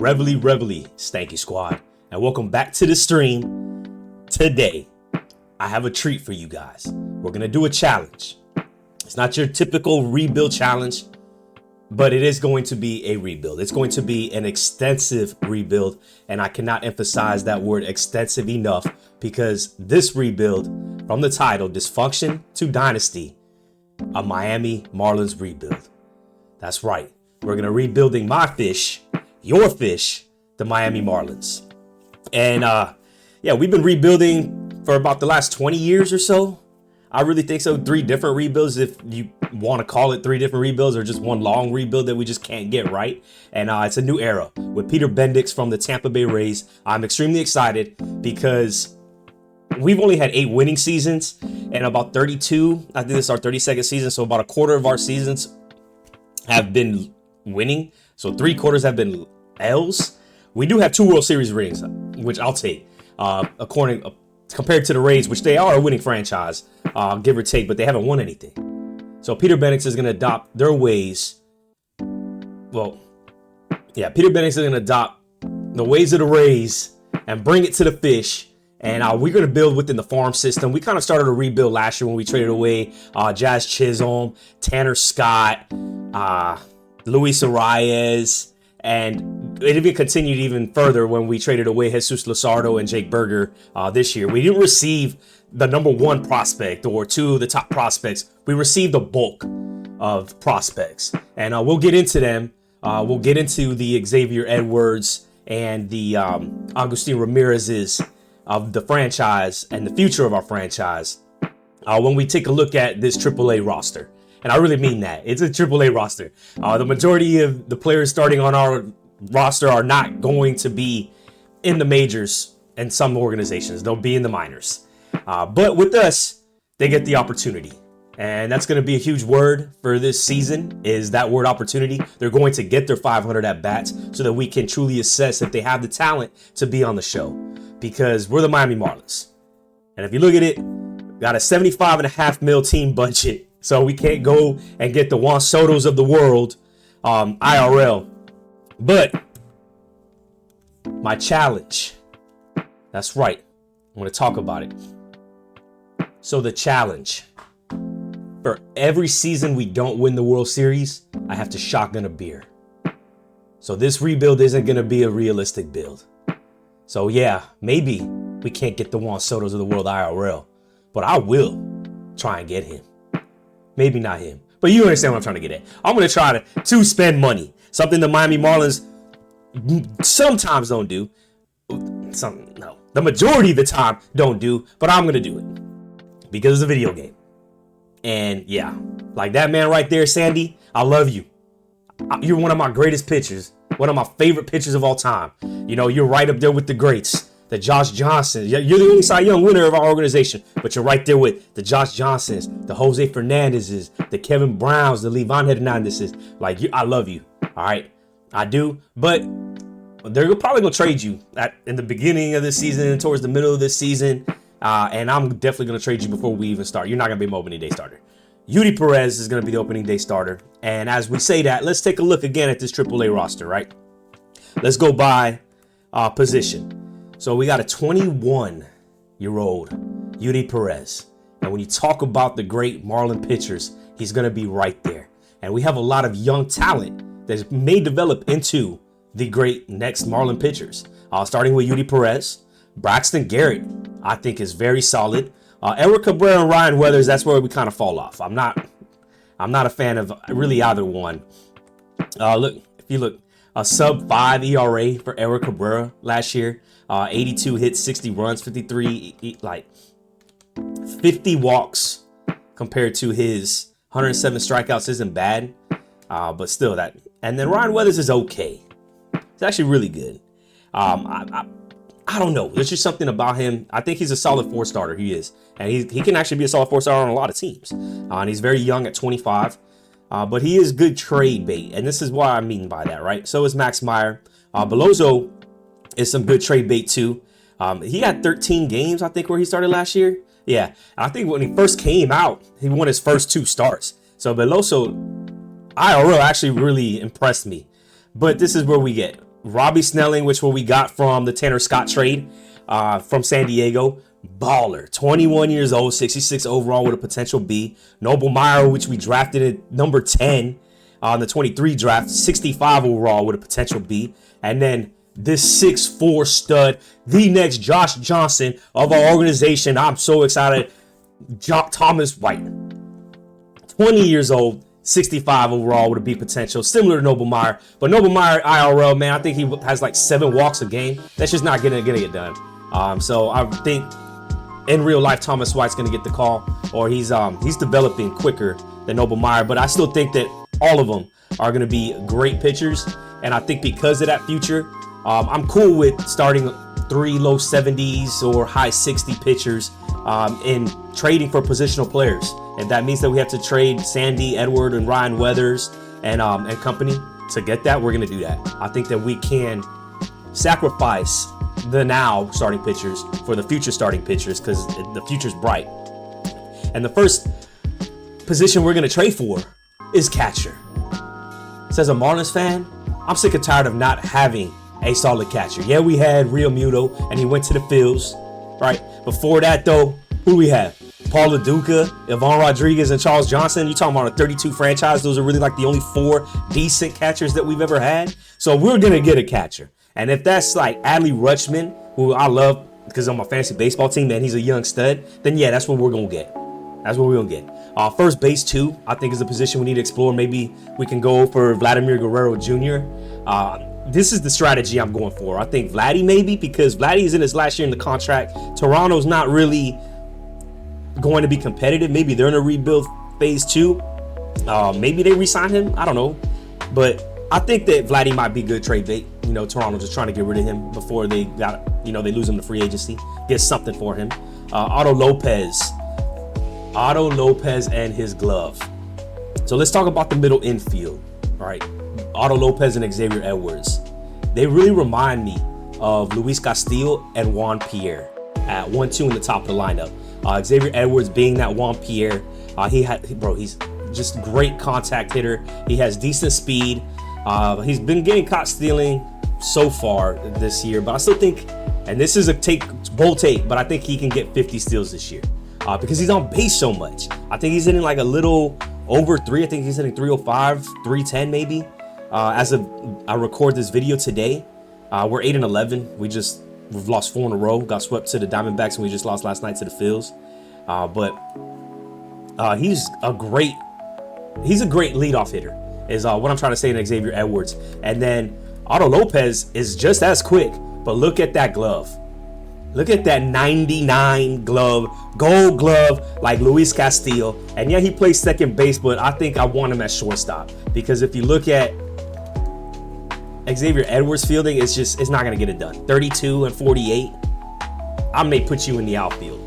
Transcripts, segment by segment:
Reveille, Stanky Squad, and welcome back to the stream. Today, I have a treat for you guys. We're gonna do a challenge. It's not your typical rebuild challenge, but it is going to be a rebuild. It's going to be an extensive rebuild, and I cannot emphasize that word extensive enough because this rebuild, from the title, Dysfunction to Dynasty, a Miami Marlins rebuild. That's right. We're gonna rebuilding my fish, your fish, the Miami Marlins. And yeah, we've been rebuilding for about the last 20 years or so. I really think so. 3 different rebuilds, if you want to call it 3 different rebuilds, or just one long rebuild that we just can't get right. And it's a new era with Peter Bendix from the Tampa Bay Rays. I'm extremely excited because we've only had 8 winning seasons and about 32. I think this is our 32nd season. So about a quarter of our seasons have been winning. So 3 quarters have been L's. We do have 2 World Series rings, which I'll take. Compared to the Rays, which they are a winning franchise, give or take, but they haven't won anything. So Peter Bendix is going to adopt their ways. Well, yeah, Peter Bendix is going to adopt the ways of the Rays and bring it to the fish. And we're going to build within the farm system. We kind of started a rebuild last year when we traded away Jazz Chisholm, Tanner Scott, Luis Arias, and it even continued even further when we traded away Jesus Luzardo and Jake Berger this year. We didn't receive the number 1 prospect or 2 of the top prospects. We received a bulk of prospects, and we'll get into them. We'll get into the Xavier Edwards and the Agustin Ramirez's of the franchise and the future of our franchise when we take a look at this AAA roster. And I really mean that. It's a AAA roster. The majority of the players starting on our roster are not going to be in the majors in some organizations. They'll be in the minors. But with us, they get the opportunity. And that's going to be a huge word for this season, is that word opportunity. They're going to get their 500 at-bats so that we can truly assess if they have the talent to be on the show. Because we're the Miami Marlins. And if you look at it, got a $75.5 million team budget. So we can't go and get the Juan Sotos of the world, IRL. But my challenge, that's right, I'm going to talk about it. So the challenge, for every season we don't win the World Series, I have to shotgun a beer. So this rebuild isn't going to be a realistic build. So yeah, maybe we can't get the Juan Sotos of the world IRL, but I will try and get him. Maybe not him, but you understand what I'm trying to get at. I'm going to try to spend money, something the Miami Marlins sometimes don't do. No, the majority of the time don't do, but I'm going to do it because it's a video game. And yeah, like that man right there, Sandy, I love you. You're one of my greatest pitchers, one of my favorite pitchers of all time. You know, you're right up there with the greats. The Josh Johnson. You're the only Cy Young winner of our organization, but you're right there with the Josh Johnsons, the Jose Fernandezes, the Kevin Browns, the Livan Hernandezes. Like, I love you. All right. I do. But they're probably going to trade you in the beginning of this season and towards the middle of this season. And I'm definitely going to trade you before we even start. You're not going to be my opening day starter. Yudi Perez is going to be the opening day starter. And as we say that, let's take a look again at this AAA roster, right? Let's go by position. So we got a 21-year-old Yudi Perez. And when you talk about the great Marlin pitchers, he's going to be right there. And we have a lot of young talent that may develop into the great next Marlin pitchers. Starting with Yudi Perez. Braxton Garrett, I think, is very solid. Eric Cabrera and Ryan Weathers, that's where we kind of fall off. I'm not a fan of really either one. If you look, a sub-5 ERA for Eric Cabrera last year. 82 hits, 60 runs, 50 walks compared to his 107 strikeouts isn't bad. But still that. And then Ryan Weathers is okay. It's actually really good. I don't know. There's just something about him. I think he's a solid 4-starter. He is. And he can actually be a solid 4-starter on a lot of teams. And he's very young at 25. But he is good trade bait. And this is what I mean by that, right? So is Max Meyer. Belozo is some good trade bait too. He had 13 games, I think, where he started last year. Yeah. I think when he first came out, he won his first 2 starts. So Beloso, IRL actually really impressed me. But this is where we get Robbie Snelling, which what we got from the Tanner Scott trade from San Diego. Baller, 21 years old, 66 overall with a potential B. Noble Meyer, which we drafted at number 10 on the 23 draft, 65 overall with a potential B. And then this 6'4" stud, the next Josh Johnson of our organization. I'm so excited. Thomas White, 20 years old, 65 overall with a B potential, similar to Noble Meyer. But Noble Meyer IRL, man, I think he has like 7 walks a game. That's just not gonna get done. So I think in real life, Thomas White's gonna get the call, or he's developing quicker than Noble Meyer. But I still think that all of them are gonna be great pitchers, and I think because of that future, I'm cool with starting 3 low 70s or high 60 pitchers in trading for positional players. And that means that we have to trade Sandy, Edward, and Ryan Weathers and company to get that. We're gonna do that. I think that we can sacrifice the now starting pitchers for the future starting pitchers because the future's bright. And the first position we're gonna trade for is catcher. So as a Marlins fan, I'm sick and tired of not having a solid catcher. Yeah, we had Real Muto, and he went to the fields, right? Before that, though, who do we have? Paul LaDuca, Ivan Rodriguez, and Charles Johnson. You talking about a 32 franchise? Those are really like the only 4 decent catchers that we've ever had. So we're gonna get a catcher. And if that's like Adley Rutschman, who I love because on my fantasy baseball team, man, he's a young stud, then yeah, that's what we're gonna get. That's what we're gonna get. First base too, I think is a position we need to explore. Maybe we can go for Vladimir Guerrero Jr. This is the strategy I'm going for. I think Vladdy maybe, because Vladdy is in his last year in the contract. Toronto's not really going to be competitive. Maybe they're in a rebuild phase too. Maybe they re-sign him. I don't know. But I think that Vladdy might be good trade bait. You know, Toronto just trying to get rid of him before they they lose him to free agency. Get something for him. Otto Lopez and his glove. So let's talk about the middle infield. All right. Otto Lopez and Xavier Edwards. They really remind me of Luis Castillo and Juan Pierre at 1-2 in the top of the lineup. Xavier Edwards being that Juan Pierre. He's just great contact hitter. He has decent speed. He's been getting caught stealing so far this year, but I still think, and this is a bold take, but I think he can get 50 steals this year because he's on base so much. I think he's hitting like a little over 3. I think he's hitting 305, 310 maybe. As of I record this video today, we're 8-11. We've lost 4 in a row. Got swept to the Diamondbacks, and we just lost last night to the Phils. But he's a great leadoff hitter. Is what I'm trying to say in Xavier Edwards. And then Otto Lopez is just as quick, but look at that glove. Look at that 99 glove, gold glove like Luis Castillo. And yeah, he plays second base, but I think I want him at shortstop. Because if you look at Xavier Edwards fielding, it's not going to get it done. 32 and 48. I may put you in the outfield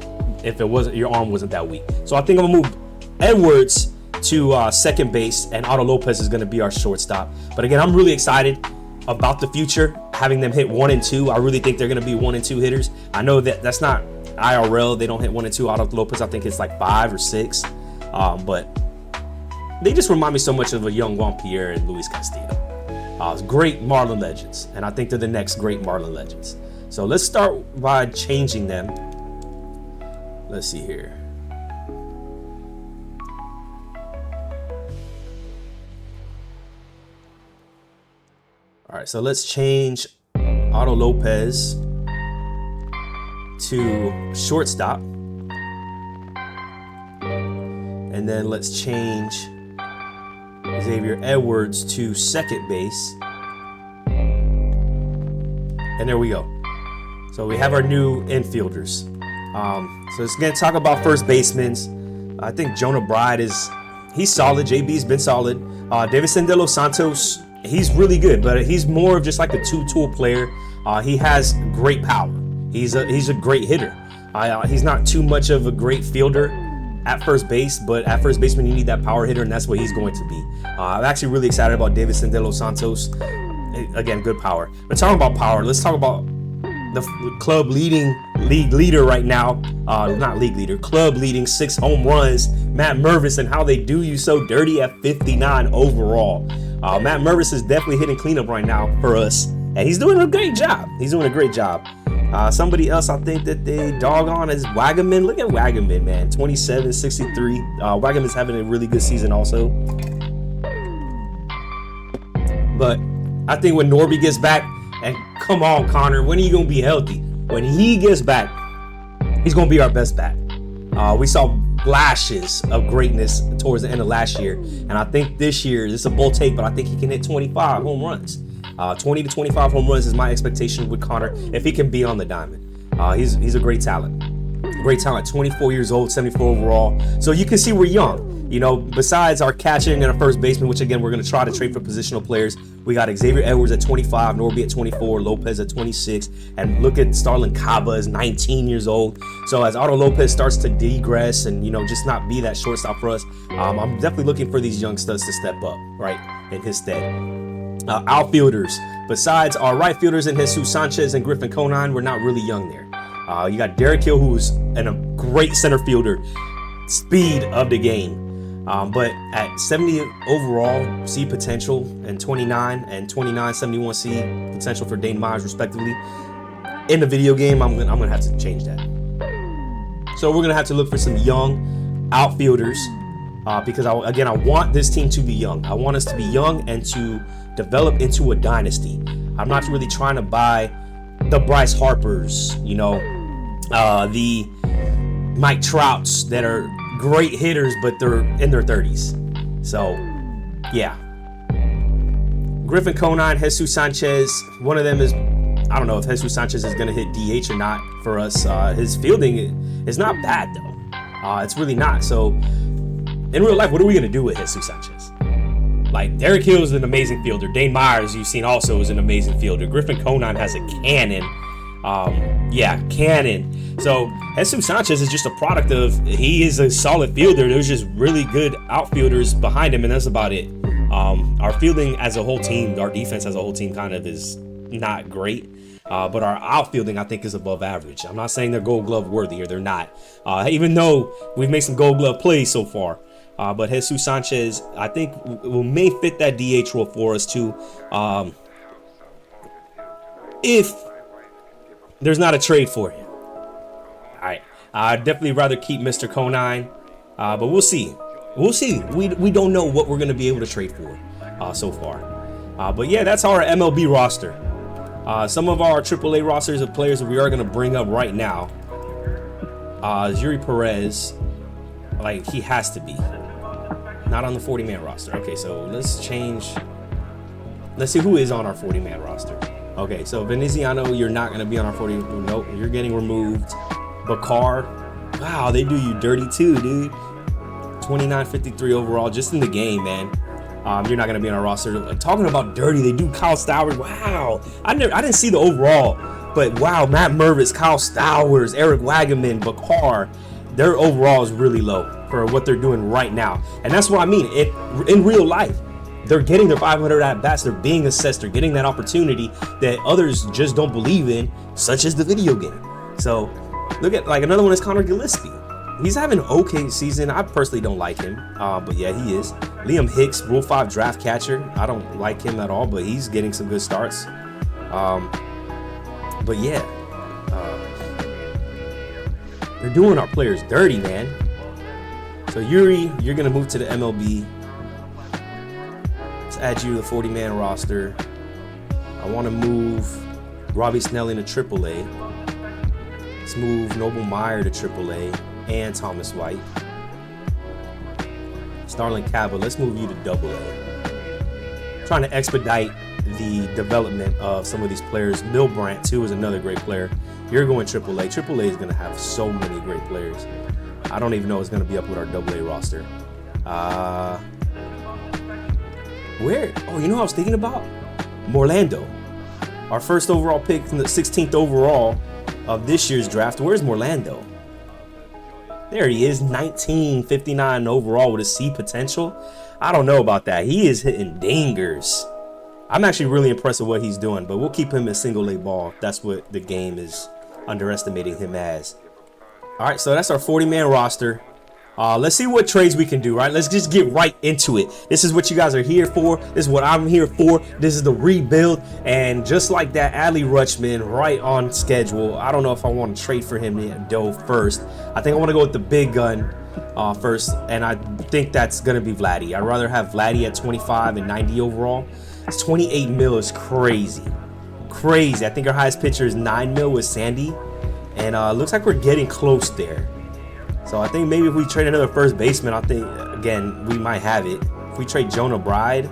if your arm wasn't that weak. So I think I'm going to move Edwards to second base, and Otto Lopez is going to be our shortstop. But again, I'm really excited about the future, having them hit 1 and 2. I really think they're going to be 1 and 2 hitters. I know that's not IRL. They don't hit 1 and 2. Otto Lopez, I think it's like 5 or 6. But they just remind me so much of a young Juan Pierre and Luis Castillo. Great Marlin legends, and I think they're the next great Marlin legends. So let's start by changing them. Let's see here. All right, so let's change Otto Lopez to shortstop. And then let's change Xavier Edwards to second base. And there we go. So we have our new infielders. So let's again talk about first basemen. I think Jonah Bride he's solid. JB's been solid. Davison De Los Santos, he's really good, but he's more of just like a two-tool player. He has great power. He's a great hitter. He's not too much of a great fielder at first base, but at first baseman you need that power hitter, and that's what he's going to be. I'm actually really excited about Davison De Los Santos. Again, good power. But talking about power, let's talk about the club league leader right now. Not league leader, club leading 6 home runs, Matt Mervis, and how they do you so dirty at 59 overall. Matt Mervis is definitely hitting cleanup right now for us. And he's doing a great job. He's doing a great job. Somebody else I think that they dog on is Wagaman. Look at Wagaman, man. 27, 63. Wagaman's having a really good season also. But I think when Norby gets back, and come on, Connor, when are you going to be healthy? When he gets back, he's going to be our best bat. We saw flashes of greatness towards the end of last year. And I think this year, this is a bold take, but I think he can hit 25 home runs. 20 to 25 home runs is my expectation with Connor if he can be on the diamond. He's a great talent. Great talent, 24 years old, 74 overall. So you can see we're young. You know, besides our catching and our first baseman, which again, we're going to try to trade for positional players. We got Xavier Edwards at 25, Norby at 24, Lopez at 26. And look at Starlin Caba is 19 years old. So as Otto Lopez starts to degress and, you know, just not be that shortstop for us, I'm definitely looking for these young studs to step up, right, in his stead. Outfielders, besides our right fielders in Jesus Sanchez and Griffin Conine, we're not really young there. You got Derek Hill, who's a great center fielder, speed of the game. But at 70 overall, see potential, and 29 and 29, 71 see potential for Dane Myers, respectively. In the video game, I'm gonna have to change that. So we're gonna have to look for some young outfielders because I want this team to be young. I want us to be young and to develop into a dynasty. I'm not really trying to buy the Bryce Harpers, you know, the Mike Trouts that are great hitters, but they're in their 30s. So, yeah. Griffin Conine, Jesus Sanchez, one of them is, I don't know if Jesus Sanchez is going to hit DH or not for us. His fielding is not bad, though. It's really not. So, in real life, what are we going to do with Jesus Sanchez? Like, Derek Hill is an amazing fielder. Dane Myers, you've seen also, is an amazing fielder. Griffin Conine has a cannon. Cannon. So Jesus Sanchez is just a product of, he is a solid fielder. There's just really good outfielders behind him, and that's about it. Our fielding as a whole team, our defense as a whole team kind of is not great. But our outfielding, I think, is above average. I'm not saying they're Gold Glove worthy, or they're not. Even though we've made some Gold Glove plays so far. But Jesus Sanchez, I think, may fit that DH role for us too. If there's not a trade for him. All right. I'd definitely rather keep Mr. Conine, but we'll see. We'll see. We don't know what we're going to be able to trade for so far. But yeah, that's our MLB roster. Some of our AAA rosters of players that we are going to bring up right now. Yuri Perez, like, he has to be. Not on the 40-man roster. Okay, so let's change. Let's see who is on our 40-man roster. Okay, so Veneziano, you're not going to be on our 40. Nope, you're getting removed. Bakar, wow, they do you dirty too, dude. 29.53 overall, just in the game, man. You're not going to be on our roster. Like, talking about dirty, they do Kyle Stowers. Wow, I didn't see the overall, but wow, Matt Mervis, Kyle Stowers, Eric Wagaman, Bakar, their overall is really low for what they're doing right now. And that's what I mean. In real life, they're getting their 500 at-bats. They're being assessed. They're getting that opportunity that others just don't believe in, such as the video game. So look at, like, another one is Connor Gillespie. He's having an okay season. I personally don't like him, but yeah, he is. Liam Hicks, Rule 5 draft catcher. I don't like him at all, but he's getting some good starts. But yeah, they're doing our players dirty, man. So Yuri, you're going to move to the MLB. Add you to the 40-man roster. I want to move Robbie Snelling to AAA. Let's move Noble Meyer to AAA and Thomas White. Starlin Caba, let's move you to AA. Trying to expedite the development of some of these players. Milbrandt too is another great player. You're going AAA. AAA is going to have so many great players. I don't even know what's going to be up with our AA roster. Where? Oh, you know what I was thinking about? Morlando. Our first overall pick from the 16th overall of this year's draft. Where's Morlando? There he is, 1959 overall with a C potential. I don't know about that. He is hitting dingers. I'm actually really impressed with what he's doing, but we'll keep him in single A ball. That's what the game is underestimating him as. All right, so that's our 40-man roster. Let's see what trades we can do, right? Let's just get right into it. This is what you guys are here for. This is what I'm here for. This is the rebuild. And just like that, Adley Rutschman right on schedule. I don't know if I want to trade for him though first. I think I want to go with the big gun first. And I think that's going to be Vladdy. I'd rather have Vladdy at 25 and 90 overall. It's 28 mil is crazy. Crazy. I think our highest pitcher is 9 mil with Sandy. And looks like we're getting close there. So I think maybe if we trade another first baseman, I think, again, we might have it. If we trade Jonah Bride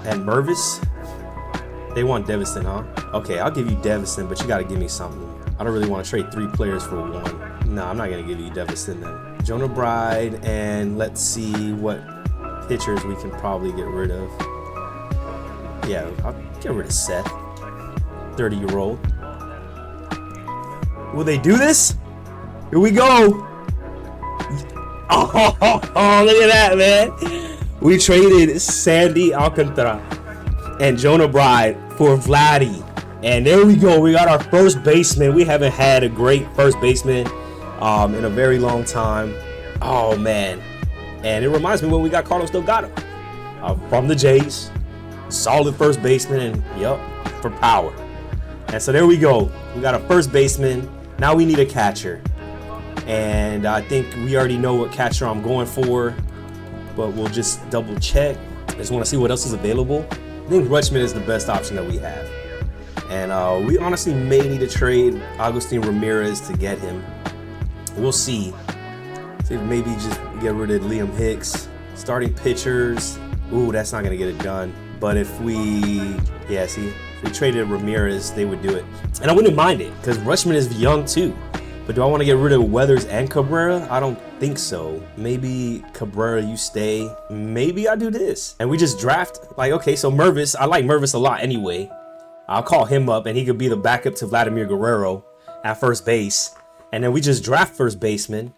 and Mervis, they want Devison, huh? Okay, I'll give you Devison, but you got to give me something. I don't really want to trade 3 players for 1. No, I'm not going to give you Devison then. Jonah Bride, and let's see what pitchers we can probably get rid of. Yeah, I'll get rid of Seth, 30-year-old. Will they do this? Here we go. Oh, look at that, man. We traded Sandy Alcantara and Jonah Bride for Vladdy. And there we go. We got our first baseman. We haven't had a great first baseman in a very long time. Oh, man. And it reminds me when we got Carlos Delgado from the Jays. Solid first baseman, and yep, for power. And so there we go. We got a first baseman. Now we need a catcher. And I think we already know what catcher I'm going for, but we'll just double check. I just want to see what else is available. I think Rutschman is the best option that we have. And we honestly may need to trade Agustin Ramirez to get him. We'll see. See if maybe just get rid of Liam Hicks. Starting pitchers. Ooh, that's not going to get it done. But if we traded Ramirez, they would do it. And I wouldn't mind it because Rutschman is young too. But do I want to get rid of Weathers and Cabrera? I don't think so. Maybe Cabrera, you stay. Maybe I do this. And we just draft, like, okay, so Mervis, I like Mervis a lot anyway. I'll call him up and he could be the backup to Vladimir Guerrero at first base. And then we just draft first baseman.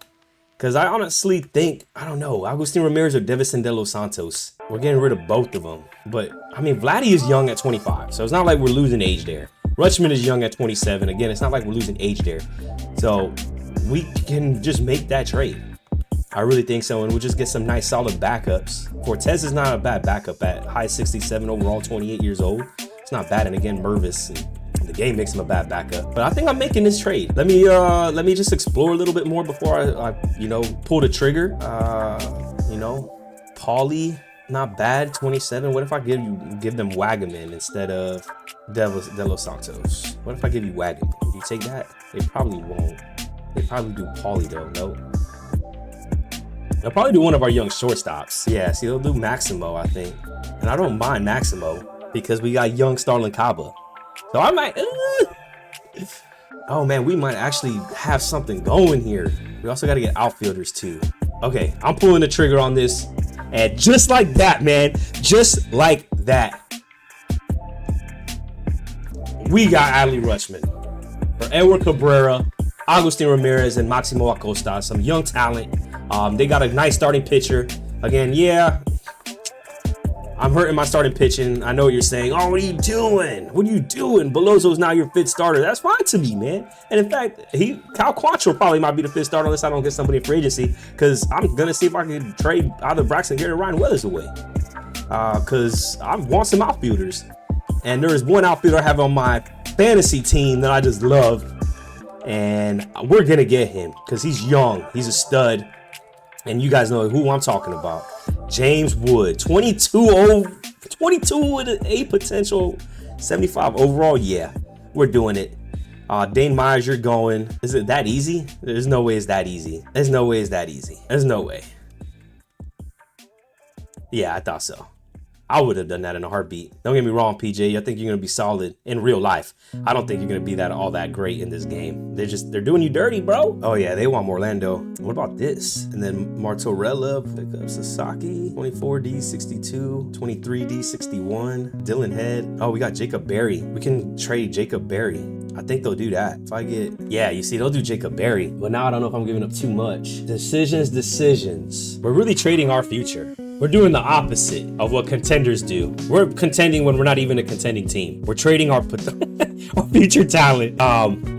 Because I honestly think, I don't know, Agustin Ramirez or Devison De Los Santos. We're getting rid of both of them. But, I mean, Vladdy is young at 25. So it's not like we're losing age there. Rutschman is young at 27. Again, it's not like we're losing age there. So we can just make that trade. I really think so. And we'll just get some nice solid backups. Cortez is not a bad backup at high 67 overall, 28 years old. It's not bad. And again, Mervis, and the game makes him a bad backup. But I think I'm making this trade. Let me just explore a little bit more before I pull the trigger. Paulie. Not bad, 27. What if I give them Wagaman instead of De Los Santos? What if I give you Wagaman? Would you take that? They probably won't. They probably do Paulie though. Nope. They'll probably do one of our young shortstops. Yeah, see, they'll do Maximo, I think. And I don't mind Maximo because we got young Starlin Caba. So I might. Oh man, we might actually have something going here. We also got to get outfielders too. Okay, I'm pulling the trigger on this. And just like that, man, just like that, we got Adley Rutschman for Edward Cabrera, Agustin Ramirez, and Maximo Acosta, some young talent. They got a nice starting pitcher. Again, yeah, I'm hurting my starting pitching. I know what you're saying. Oh, what are you doing? What are you doing? Belozzo's now your 5th starter. That's fine to me, man. And in fact, Cal Quantrill probably might be the 5th starter unless I don't get somebody in free agency. Because I'm going to see if I can trade either Braxton Garrett or Ryan Weathers away. Because I want some outfielders. And there is one outfielder I have on my fantasy team that I just love. And we're going to get him because he's young. He's a stud. And you guys know who I'm talking about. James Wood, 22 with an A potential, 75 overall. Yeah, we're doing it. Dane Myers, you're going. Is it that easy? There's no way it's that easy. There's no way it's that easy. There's no way. Yeah, I thought so. I would have done that in a heartbeat. Don't get me wrong, PJ. I think you're going to be solid in real life. I don't think you're going to be all that great in this game. They're doing you dirty, bro. Oh, yeah, they want Orlando. What about this? And then Martorella, pick up Sasaki, 24D, 62, 23D, 61, Dylan Head. Oh, we got Jacob Berry. We can trade Jacob Berry. I think they'll do that. If I get, yeah, you see, they'll do Jacob Berry. But now I don't know if I'm giving up too much. Decisions. We're really trading our future. We're doing the opposite of what contenders do. We're contending when we're not even a contending team. We're trading our or future talent.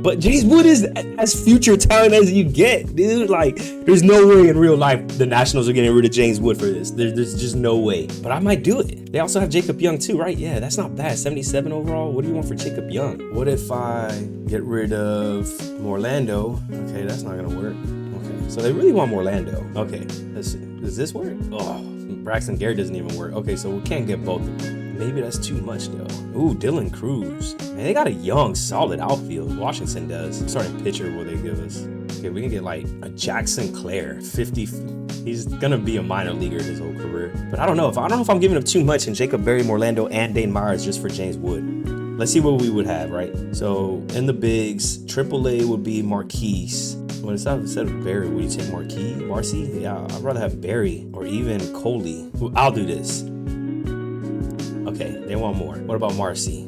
But James Wood is as future talent as you get, dude. Like, there's no way in real life the Nationals are getting rid of James Wood for this. There's just no way. But I might do it. They also have Jacob Young too, right? Yeah, that's not bad. 77 overall. What do you want for Jacob Young? What if I get rid of Morlando? Okay, that's not gonna work. Okay, so they really want Morlando. Okay, let's see. Does this work? Oh, Braxton Garrett doesn't even work. Okay, so we can't get both of them. Maybe that's too much though. Ooh, Dylan Cruz. Man, they got a young, solid outfield. Washington does. Starting pitcher will they give us? Okay, we can get like a Jackson Clare, 50. He's gonna be a minor leaguer his whole career. But I don't know if I'm giving up too much in Jacob Berry, Morlando, and Dane Myers just for James Wood. Let's see what we would have, right? So in the bigs, AAA would be Marquise. Well, instead of Berry, would you take Marcy? Yeah, I'd rather have Berry or even Coley. I'll do this. Okay, they want more. What about Marcy?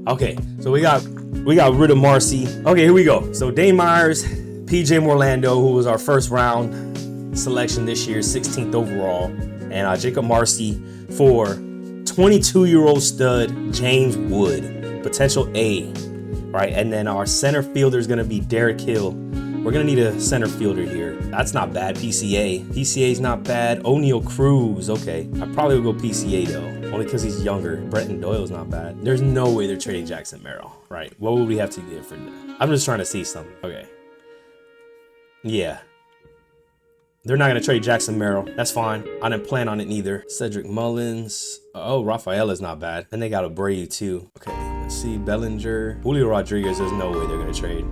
Okay, so we got rid of Marcy. Okay, here we go. So Dane Myers, PJ Morlando, who was our first round selection this year, 16th overall, and Jacob Marcy for 22-year-old stud James Wood, potential A, right? And then our center fielder is going to be Derek Hill. We're going to need a center fielder here. That's not bad. PCA's not bad. O'Neal Cruz. Okay. I probably would go PCA though, only because he's younger. Bretton Doyle's not bad. There's no way they're trading Jackson Merrill, right? What would we have to give for that? I'm just trying to see something. Okay. Yeah. They're not going to trade Jackson Merrill. That's fine. I didn't plan on it neither. Cedric Mullins. Oh, Rafael is not bad. And they got Abreu too. Okay. Let's see. Bellinger. Julio Rodriguez. There's no way they're going to trade.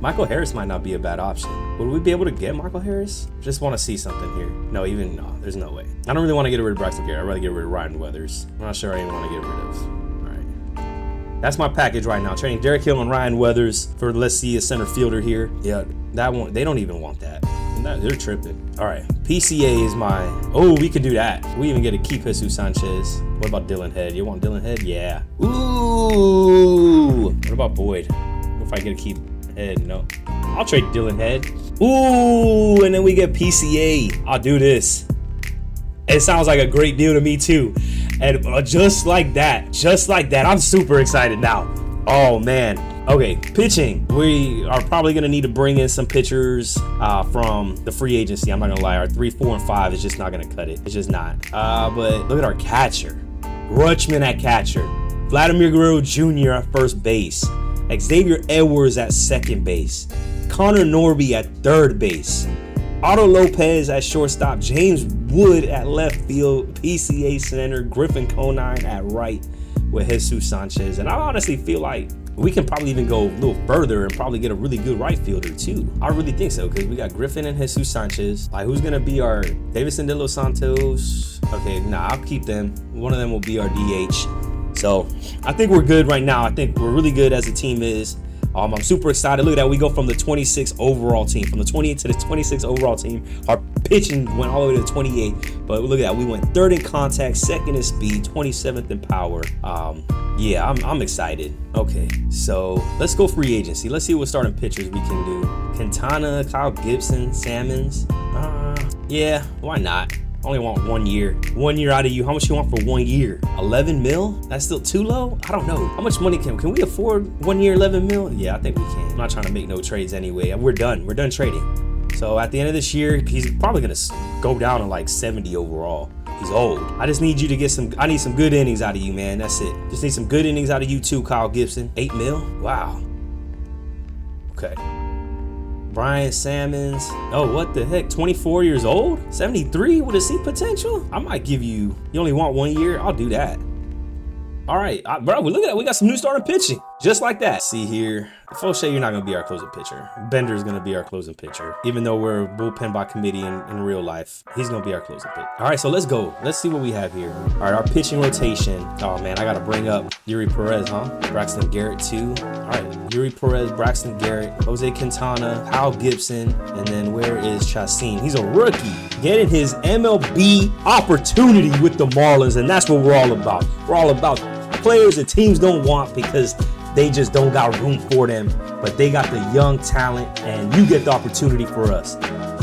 Michael Harris might not be a bad option. Would we be able to get Michael Harris? Just want to see something here. No, there's no way. I don't really want to get rid of Braxton Garrett. I'd rather get rid of Ryan Weathers. I'm not sure I even want to get rid of. All right. That's my package right now. Trading Derek Hill and Ryan Weathers for, let's see, a center fielder here. Yeah, that one, they don't even want that. They're tripping. All right, PCA is my, oh, we could do that. We even get to keep Jesus Sanchez. What about Dylan Head? You want Dylan Head? Yeah. Ooh. What about Boyd? What if I get to keep Head? No. I'll trade Dylan Head. Ooh, and then we get PCA. I'll do this. It sounds like a great deal to me too. And just like that, I'm super excited now. Oh man. Okay, pitching. We are probably gonna need to bring in some pitchers from the free agency. I'm not gonna lie, our 3, 4, and 5 is just not gonna cut it. It's just not. But look at our catcher. Rutschman at catcher. Vladimir Guerrero Jr. at first base. Xavier Edwards at second base. Connor Norby at third base. Otto Lopez at shortstop. James Wood at left field. PCA center. Griffin Conine at right with Jesus Sanchez. And I honestly feel like we can probably even go a little further and probably get a really good right fielder too. I really think so, because we got Griffin and Jesus Sanchez. Like, who's gonna be our Davison De Los Santos? Okay, nah, I'll keep them. One of them will be our DH. So I think we're good right now. I think we're really good as the team is. I'm super excited. Look at that. We go from the 26th overall team, from the 28th to the 26th overall team. Our pitching went all the way to the 28th. But look at that. We went 3rd in contact, 2nd in speed, 27th in power. Yeah, I'm excited. Okay, so let's go free agency. Let's see what starting pitchers we can do. Quintana, Kyle Gibson, Salmons. Yeah, why not? Only want 1 year. 1 year out of you. How much you want for 1 year? 11 mil? That's still too low? I don't know. How much money can we afford 1 year, 11 mil? Yeah, I think we can. I'm not trying to make no trades anyway. We're done. We're done trading. So at the end of this year, he's probably gonna go down to like 70 overall. He's old. I just need you to get I need some good innings out of you, man. That's it. Just need some good innings out of you too, Kyle Gibson. 8 mil? Wow. Okay. Brian Salmons. Oh, what the heck? 24 years old? 73 with a C potential? I might give you only want 1 year? I'll do that. All right, bro, look at that. We got some new starting pitching. Just like that. See here. Fauché, you're not going to be our closing pitcher. Bender's going to be our closing pitcher. Even though we're bullpen by committee in real life, he's going to be our closing pitcher. All right, so let's go. Let's see what we have here. All right, our pitching rotation. Oh, man, I got to bring up Yuri Perez, huh? Braxton Garrett, too. All right, Yuri Perez, Braxton Garrett, Jose Quintana, Kyle Gibson, and then where is Chacin? He's a rookie getting his MLB opportunity with the Marlins, and that's what we're all about. We're all about players that teams don't want because they just don't got room for them, but they got the young talent, and you get the opportunity for us.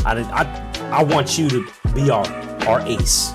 I want you to be our ace.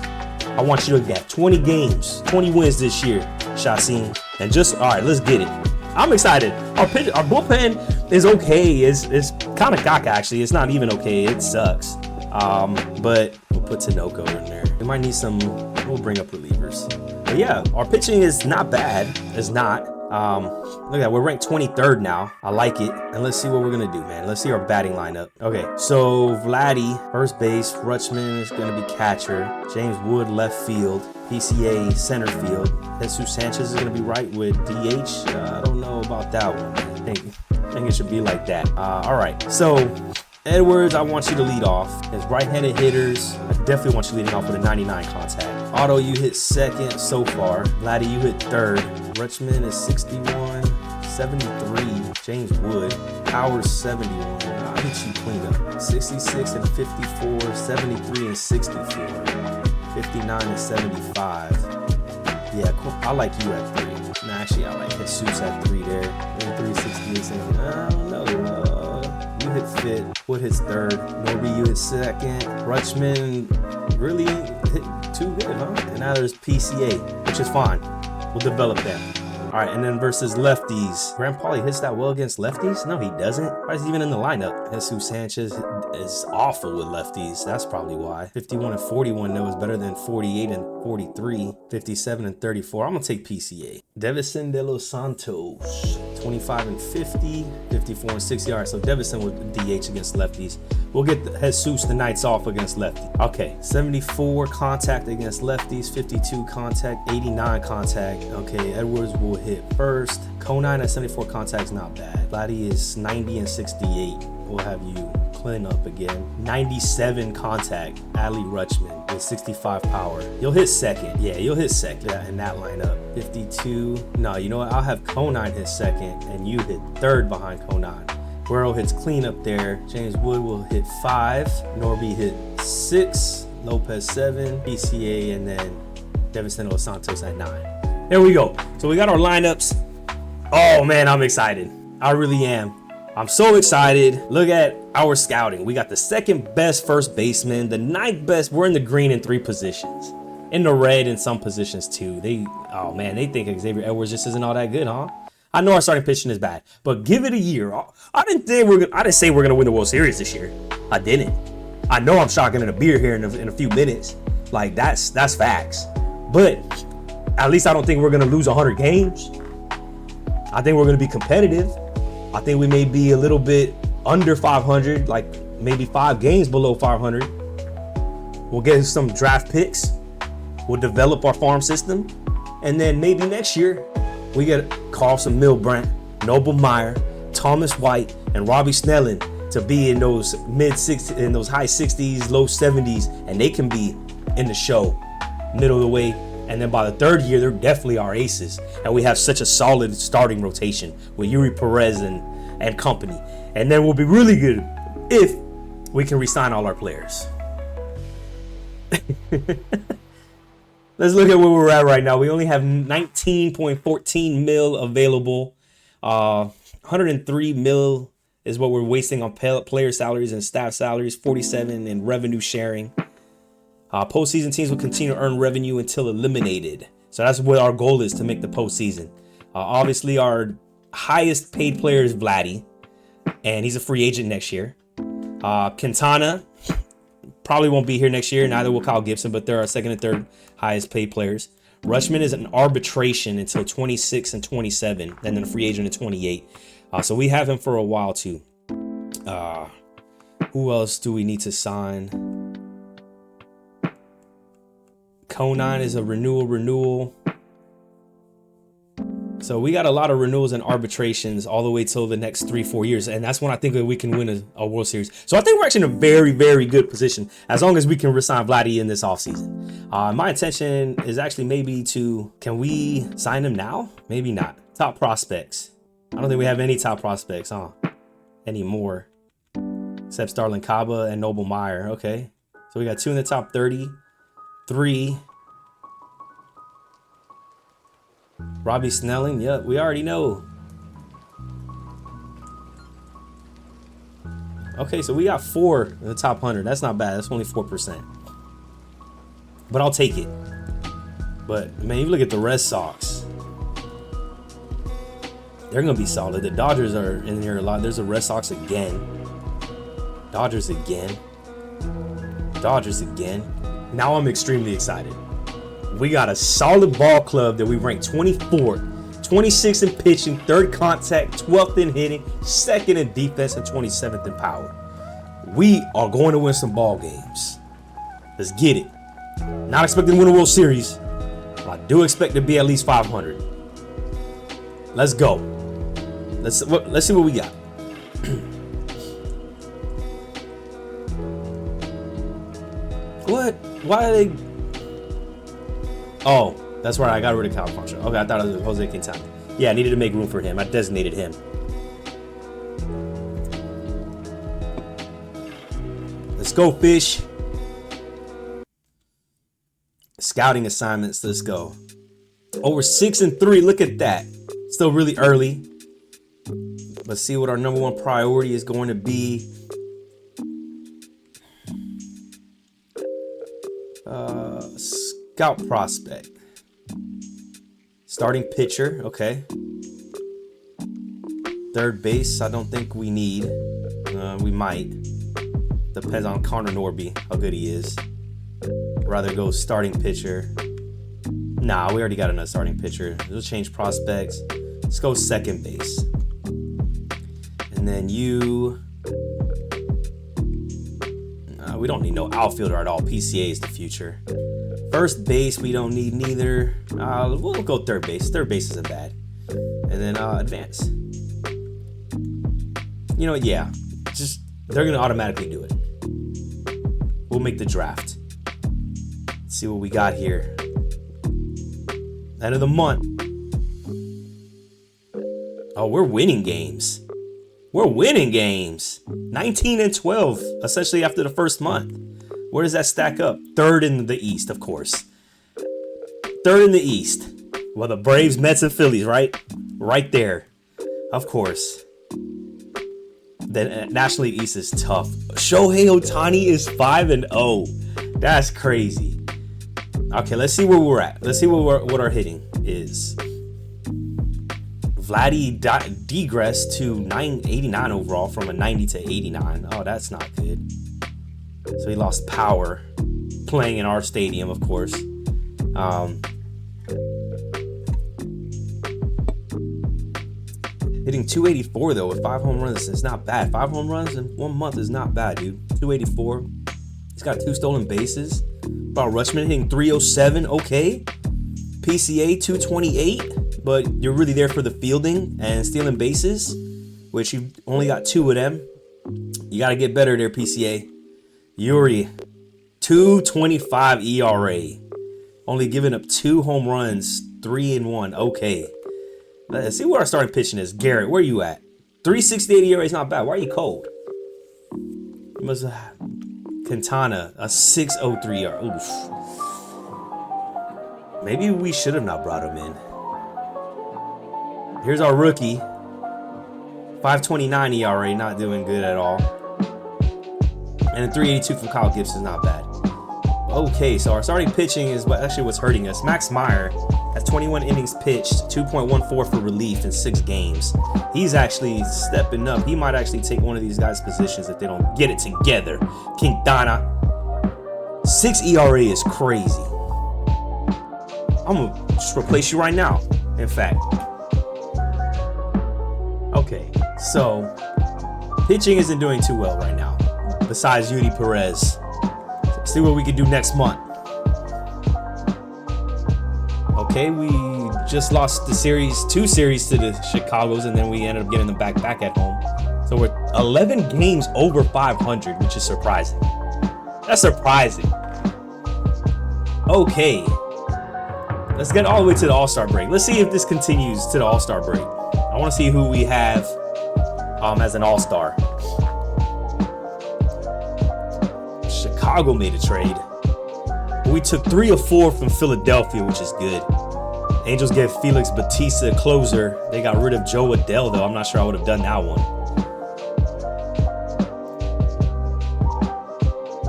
I want you to get 20 games, 20 wins this year, Chacin. And just, all right, let's get it. I'm excited. Our bullpen is okay. It's kind of caca, actually. It's not even okay. It sucks. But we'll put Tinoco in there. We might need some, we'll bring up relievers. But yeah, our pitching is not bad. It's not. Look at that, we're ranked 23rd now. I like it. And let's see what we're gonna do, man. Let's see our batting lineup. Okay, so Vladdy, first base. Rutschman is gonna be catcher. James Wood, left field. PCA, center field. Jesus Sanchez is gonna be right with DH. I don't know about that one. I think it should be like that. All right, so Edwards, I want you to lead off. As right-handed hitters, I definitely want you leading off with a 99 contact. Otto, you hit second so far. Vladdy, you hit third. Rutschman is 61, 73. James Wood, Powers 71. I'll hit you clean up. 66 and 54, 73 and 64, 59 and 75. Yeah, cool. I like you at 3. Nah, actually, I like Jesus at 3 there. 368. I don't know. You hit fifth. Wood hits third. Norby, you hit second. Rutschman really hit too good, huh? And now there's PCA, which is fine. We'll develop that. All right, and then versus lefties. Grant Pauly hits that well against lefties? No, he doesn't. Why is he even in the lineup? Jesus Sanchez is awful with lefties. That's probably why. 51 and 41, though, is better than 48 and 43. 57 and 34. I'm going to take PCA. Devison De Los Santos, 25 and 50. 54 and 60. All right, so Devison with DH against lefties. We'll get Jesus the nights off against lefties. Okay, 74 contact against lefties. 52 contact. 89 contact. Okay, Edwards will hit first. Conine at 74 contacts, not bad. Vladdy is 90 and 68. We'll have you clean up again. 97 contact. Adley Rutschman with 65 power. You'll hit second. Yeah, you'll hit second in that lineup. 52. No, you know what? I'll have Conine hit second and you hit third behind Conine. Guerrero hits clean up there. James Wood will hit 5. Norby hit 6. Lopez 7. PCA, and then Devison Dos Santos at 9. There we go. So we got our lineups. Oh man, I'm excited. I really am. I'm so excited. Look at our scouting. We got the second best first baseman, the 9th best. We're in the green in 3 positions. In the red in some positions too. Oh man, they think Xavier Edwards just isn't all that good, huh? I know our starting pitching is bad, but give it a year. I didn't say we're gonna win the World Series this year. I didn't. I know I'm shocking in a beer here in a few minutes. Like that's facts. But at least I don't think we're gonna lose 100 games. I think we're gonna be competitive. I think we may be a little bit under 500, like maybe 5 games below 500. We'll get some draft picks. We'll develop our farm system, and then maybe next year we get Carlson Milbrandt, Noble Meyer, Thomas White, and Robbie Snelling to be in those in those high 60s, low 70s, and they can be in the show middle of the way. And then by the 3rd year, they're definitely our aces. And we have such a solid starting rotation with Yuri Perez and company. And then we'll be really good if we can re-sign all our players. Let's look at where we're at right now. We only have 19.14 mil available. 103 mil is what we're wasting on player salaries and staff salaries. 47 in revenue sharing. Postseason teams will continue to earn revenue until eliminated. So that's what our goal is, to make the postseason. Obviously, our highest paid player is Vladdy, and he's a free agent next year. Quintana probably won't be here next year. Neither will Kyle Gibson, but they're our 2nd and 3rd highest paid players. Rutschman is an arbitration until 26 and 27, and then a free agent at 28. So we have him for a while too. Who else do we need to sign? Conine is a renewal. So we got a lot of renewals and arbitrations all the way till the next 3-4 years. And that's when I think that we can win a World Series. So I think we're actually in a very, very good position as long as we can resign Vladdy in this offseason. My intention is actually can we sign him now? Maybe not. Top prospects. I don't think we have any top prospects, anymore. Except Starlin Caba and Noble Meyer. Okay. So we got 2 in the top 30. 3. Robbie Snelling. Yep, we already know. Okay, so we got 4 in the top 100. That's not bad. That's only 4%. But I'll take it. But man, you look at the Red Sox. They're going to be solid. The Dodgers are in here a lot. There's the Red Sox again. Dodgers again. Dodgers again. Now I'm extremely excited. We got a solid ball club that we ranked 24th. 26th in pitching, 3rd contact, 12th in hitting, 2nd in defense, and 27th in power. We are going to win some ball games. Let's get it. Not expecting to win a World Series, but I do expect to be at least 500. Let's go. Let's see what we got. What? Why are they? Oh, that's right. I got rid of California. Okay, I thought it was Jose Quintana. Yeah, I needed to make room for him. I designated him. Let's go, fish. Scouting assignments. Let's go. Over 6-3. Look at that. Still really early. Let's see what our number one priority is going to be. Scout prospect. Starting pitcher. Okay. Third base. I don't think we need. We might. Depends on Connor Norby, how good he is. Rather go starting pitcher. Nah, we already got another starting pitcher. We'll change prospects. Let's go second base. And then you. We don't need no outfielder at all. PCA is the future. First base, we don't need neither. We'll go third base. Third base isn't bad. And then advance. You know, yeah. Just, they're going to automatically do it. We'll make the draft. Let's see what we got here. End of the month. Oh, we're winning games. We're winning games. 19-12, essentially after the first month. Where does that stack up? Third in the East, of course. Third in the East. Well, the Braves, Mets, and Phillies, right? Right there. Of course. The National League East is tough. Shohei Ohtani is 5-0. That's crazy. Okay, let's see where we're at. Let's see what our hitting is. Vladdy degressed to 989 overall from a 90 to 89. Oh, that's not good. So he lost power playing in our stadium, of course. Hitting 284 though with 5 home runs is not bad. 5 home runs in 1 month is not bad, dude. 284. He's got 2 stolen bases. About Rushman hitting 307. Okay. PCA 228, but you're really there for the fielding and stealing bases, which you only got 2 of them. You got to get better there, PCA. Yuri, 2.25 ERA. Only giving up 2 home runs, 3-1. Okay. Let's see where our starting pitching is. Garrett, where you at? 3.68 ERA is not bad. Why are you cold? You must have Quintana, a 6.03 ERA. Oof. Maybe we should have not brought him in. Here's our rookie. 5.29 ERA, not doing good at all. And a 3.82 from Kyle Gibson is not bad. Okay, so our starting pitching is actually what's hurting us. Max Meyer has 21 innings pitched, 2.14 for relief in 6 games. He's actually stepping up. He might actually take one of these guys' positions if they don't get it together. Quintana, 6 ERA is crazy. I'm going to just replace you right now, in fact. Okay, so pitching isn't doing too well right now, besides Yuri Perez. Let's see what we can do next month. Okay, we just lost the series, 2 series to the Chicagos, and then we ended up getting them back at home. So we're 11 games over 500, which is surprising. That's surprising. Okay. Let's get all the way to the All-Star break. Let's see if this continues to the All-Star break. I want to see who we have as an All-Star. Chicago made a trade. We took 3 of 4 from Philadelphia, which is good. Angels gave Felix Bautista a closer. They got rid of Joe Adele, though. I'm not sure I would have done that one.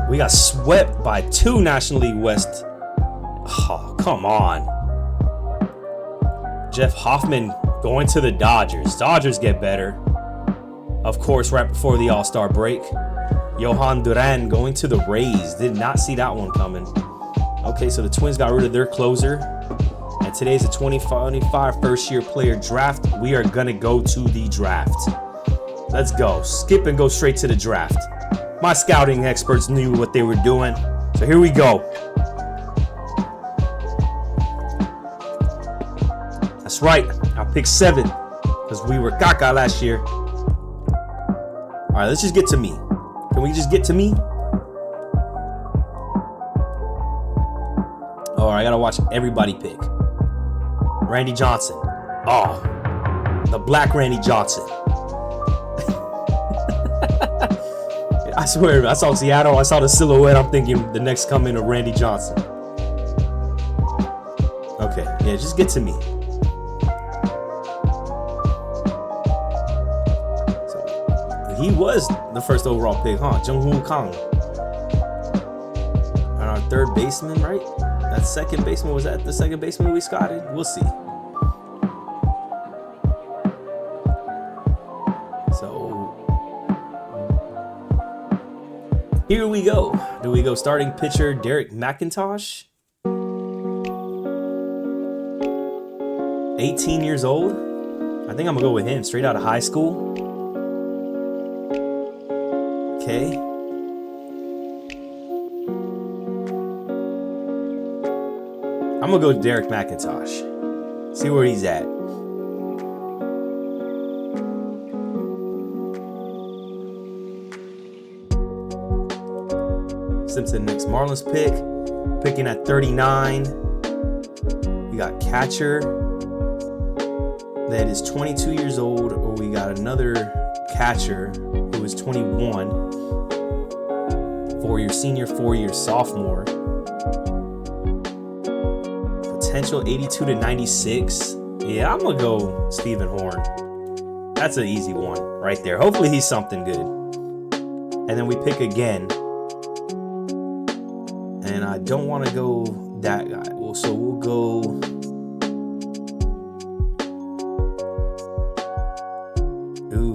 We got swept by 2 National League West. Oh, come on. Jeff Hoffman Going to the Dodgers. Dodgers get better. Of course, right before the All-Star break. Johan Duran going to the Rays. Did not see that one coming. Okay, so the Twins got rid of their closer. And today's a 2025 first-year player draft. We are going to go to the draft. Let's go. Skip and go straight to the draft. My scouting experts knew what they were doing. So here we go. That's right. I picked 7 because we were caca last year. All right, let's just get to me. Can we just get to me? Oh, I got to watch everybody pick. Randy Johnson. Oh, the black Randy Johnson. I swear, I saw Seattle. I saw the silhouette. I'm thinking the next coming of Randy Johnson. Okay, yeah, just get to me. So, he was the first overall pick, huh? Jung-Hoon Kang. And our third baseman, right? That second baseman, was that the second baseman we scouted? We'll see. So, here we go. Do we go starting pitcher Derek McIntosh? 18 years old. I think I'm going to go with him straight out of high school. Okay. I'm going to go with Derek McIntosh. See where he's at. Simpson next Marlins pick. Picking at 39. We got catcher that is 22 years old, or we got another catcher who is 21. 4-year senior, 4-year sophomore. Potential 82 to 96. Yeah, I'm gonna go Stephen Horn. That's an easy one right there. Hopefully he's something good. And then we pick again. And I don't want to go that guy. Well, so we'll go. Ooh.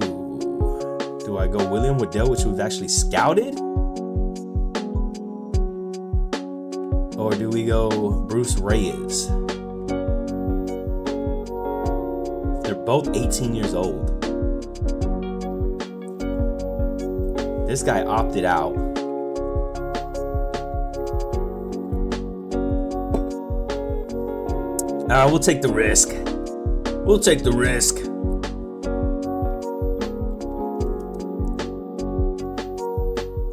Do I go William Waddell, which we've actually scouted? Or do we go Bruce Reyes? They're both 18 years old. This guy opted out. We'll take the risk. We'll take the risk.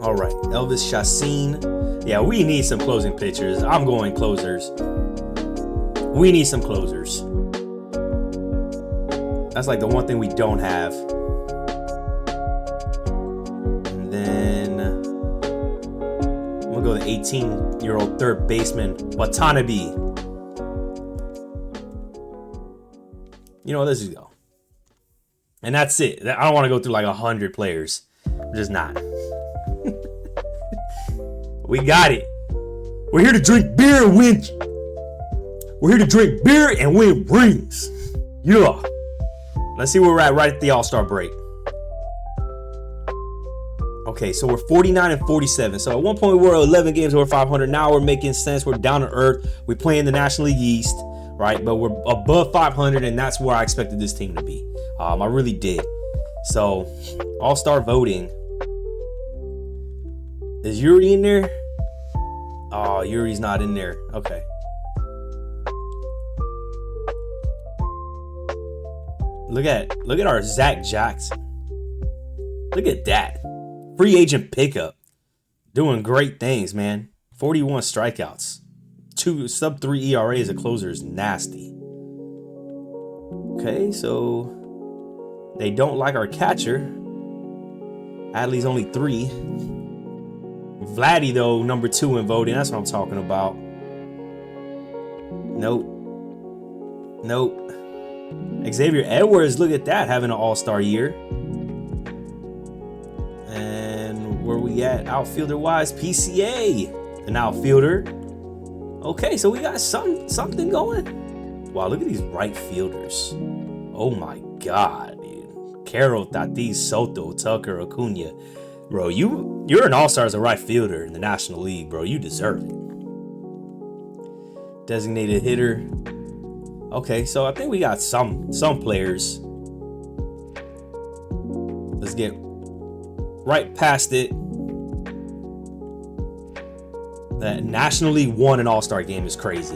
All right, Elvis Chassin. Yeah, we need some closing pitchers. I'm going closers. We need some closers. That's like the one thing we don't have. And then I'm gonna go the 18-year-old third baseman, Watanabe. You know, let's just go. And that's it. I don't want to go through like 100 players. I'm just not. We got it. We're here to drink beer and win. We're here to drink beer and win rings. Yeah. Let's see where we're at right at the All-Star break. Okay, so we're 49 and 47. So at one point we were 11 games over 500. Now we're making sense. We're down to earth. We play in the National League East, right? But we're above 500, and that's where I expected this team to be. I really did. So All-Star voting. Is Yuri in there? Oh, Yuri's not in there. Okay. Look at our Zach Jackson. Look at that. Free agent pickup. Doing great things, man. 41 strikeouts. 2 sub-3 ERA as a closer is nasty. Okay, so they don't like our catcher. Adley's only 3. Vladdy, though, number 2 in voting. That's what I'm talking about. Nope. Xavier Edwards, look at that, having an all-star year. And where we at outfielder-wise? PCA, an outfielder. Okay, so we got something going. Wow, look at these right fielders. Oh my God, dude. Carroll, Tatis, Soto, Tucker, Acuna. Bro, you're an all-star as a right fielder in the National League, bro. You deserve it. Designated hitter. Okay, so I think we got some players. Let's get right past it. That National League won an all-star game is crazy.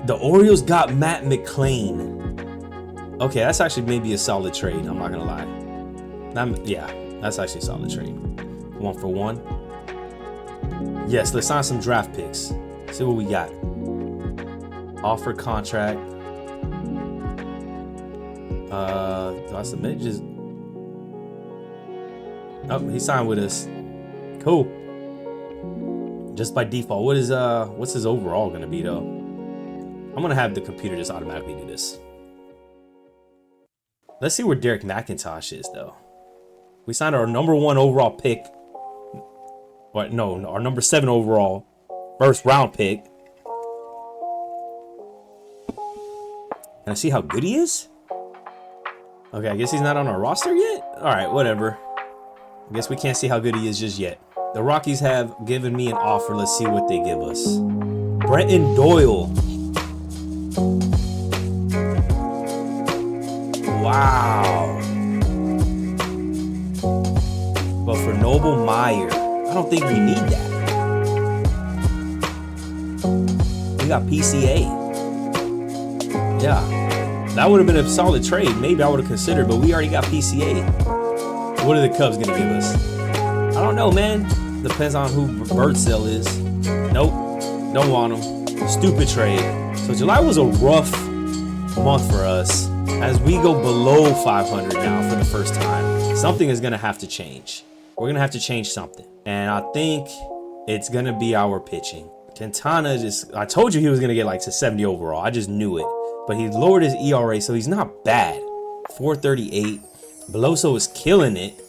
The Orioles got Matt McClain. Okay, that's actually maybe a solid trade. I'm not gonna lie. Yeah, that's actually a solid trade. 1 for 1. Yes, let's sign some draft picks. See what we got. Offer contract. Do I submit? Just. Oh, he signed with us. Cool. Just by default. What's his overall gonna be though? I'm gonna have the computer just automatically do this. Let's see where Derek McIntosh is though. We signed our number 1 overall pick. What? No, our number 7 overall first round pick. Can I see how good he is? Okay, I guess he's not on our roster yet? Alright, whatever. I guess we can't see how good he is just yet. The Rockies have given me an offer. Let's see what they give us. Brenton Doyle. Wow. But for Noble Meyer, I don't think we need that. We got PCA. Yeah. That would have been a solid trade. Maybe I would have considered, but we already got PCA. What are the Cubs going to give us? I don't know, man. Depends on who Birdsell is. Nope. Don't want him. Stupid trade. So July was a rough month for us. As we go below 500 now for the first time, something is going to have to change. We're going to have to change something. And I think it's going to be our pitching. Quintana I told you he was going to get like to 70 overall. I just knew it. But he lowered his ERA, so he's not bad. 438. Beloso is killing it.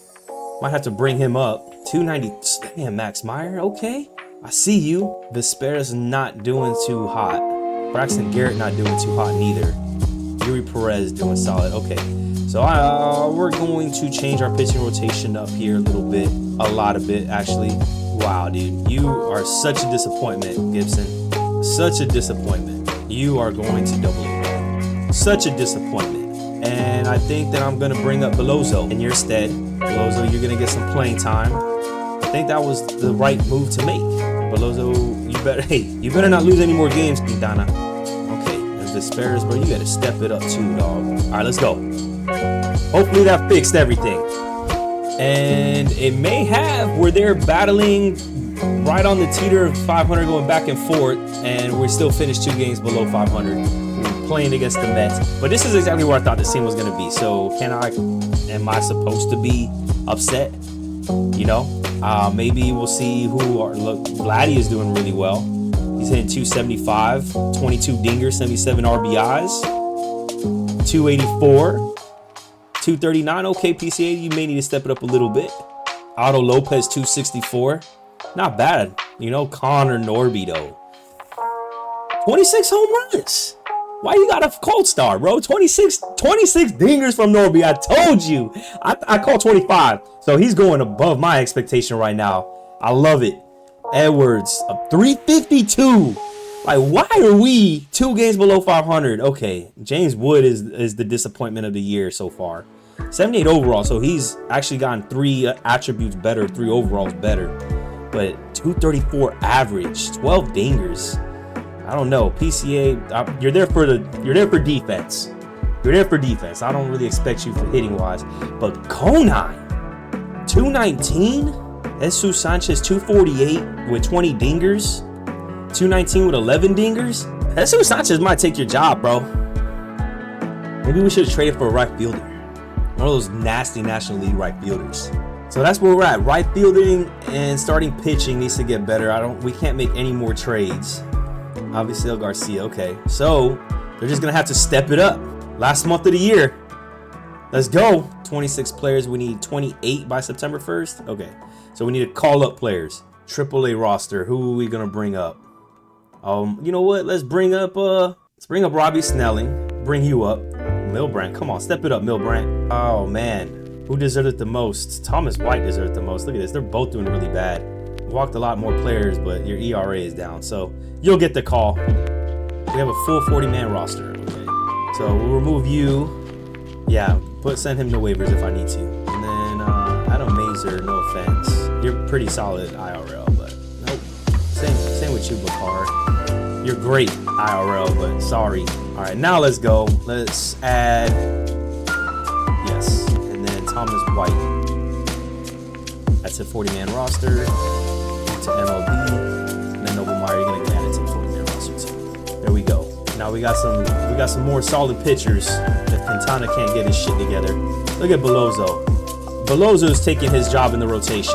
Might have to bring him up. 290. Damn, Max Meyer. Okay. I see you. Vespera's not doing too hot. Braxton Garrett not doing too hot neither. Yuri Perez doing solid. Okay. So we're going to change our pitching rotation up here a little bit. A lot of it, actually. Wow, dude. You are such a disappointment, Gibson. Such a disappointment. You are going to double it. Such a disappointment. And I think that I'm going to bring up Beloso in your stead. Beloso, you're going to get some playing time. I think that was the right move to make. Beloso, you better not lose any more games, Quintana. Okay, and Vesperas, bro, you got to step it up too, dog. All right, let's go. Hopefully that fixed everything. And it may have where they're battling right on the teeter of 500 going back and forth, and we still finished 2 games below 500. Playing against the Mets, but this is exactly where I thought the scene was going to be. So am I supposed to be upset? You know, maybe we'll see look, Vladdy is doing really well. He's hitting 275, 22 dingers, 77 RBIs, 284, 239. Okay, PCA, you may need to step it up a little bit. Otto Lopez, 264. Not bad. You know, Connor Norby, though. 26 home runs. Why you got a cold start, bro? 26 dingers from Norby. I told you. I called 25. So he's going above my expectation right now. I love it. Edwards, 352. Like, why are we 2 games below 500? Okay, James Wood is the disappointment of the year so far. 78 overall, so he's actually gotten 3 attributes better, 3 overalls better. But 234 average, 12 dingers. I don't know. PCA, you're there for defense. You're there for defense. I don't really expect you for hitting wise. But Conine, 219. Jesus Sanchez, 248 with 20 dingers. 219 with 11 dingers. Jesus Sanchez might take your job, bro. Maybe we should have traded for a right fielder. One of those nasty National League right fielders. So that's where we're at. Right fielding and starting pitching needs to get better. We can't make any more trades. Obviously, Garcia. Okay, so they're just gonna have to step it up. Last month of the year. Let's go. 26 players. We need 28 by September 1st. Okay, so we need to call up players. AAA roster. Who are we gonna bring up? You know what? Let's bring up Robbie Snelling. Bring you up. Milbrandt. Come on, step it up, Milbrandt. Oh, man. Who deserved it the most? Thomas White deserved it the most. Look at this. They're both doing really bad. Walked a lot more players, but your ERA is down. So you'll get the call. We have a full 40-man roster. Okay. So we'll remove you. Yeah, send him to waivers if I need to. And then Adam Mazer, no offense. You're pretty solid IRL, but nope. Same with you, Bakar. You're great IRL, but sorry. All right, now let's go. Let's add, yes, and then Thomas White. That's a 40-man roster to MLB. And then Noble Meyer, you're gonna get added to the 40-man roster too. There we go. Now we got some more solid pitchers. If Quintana can't get his shit together, look at Belozo. Belozo's taking his job in the rotation.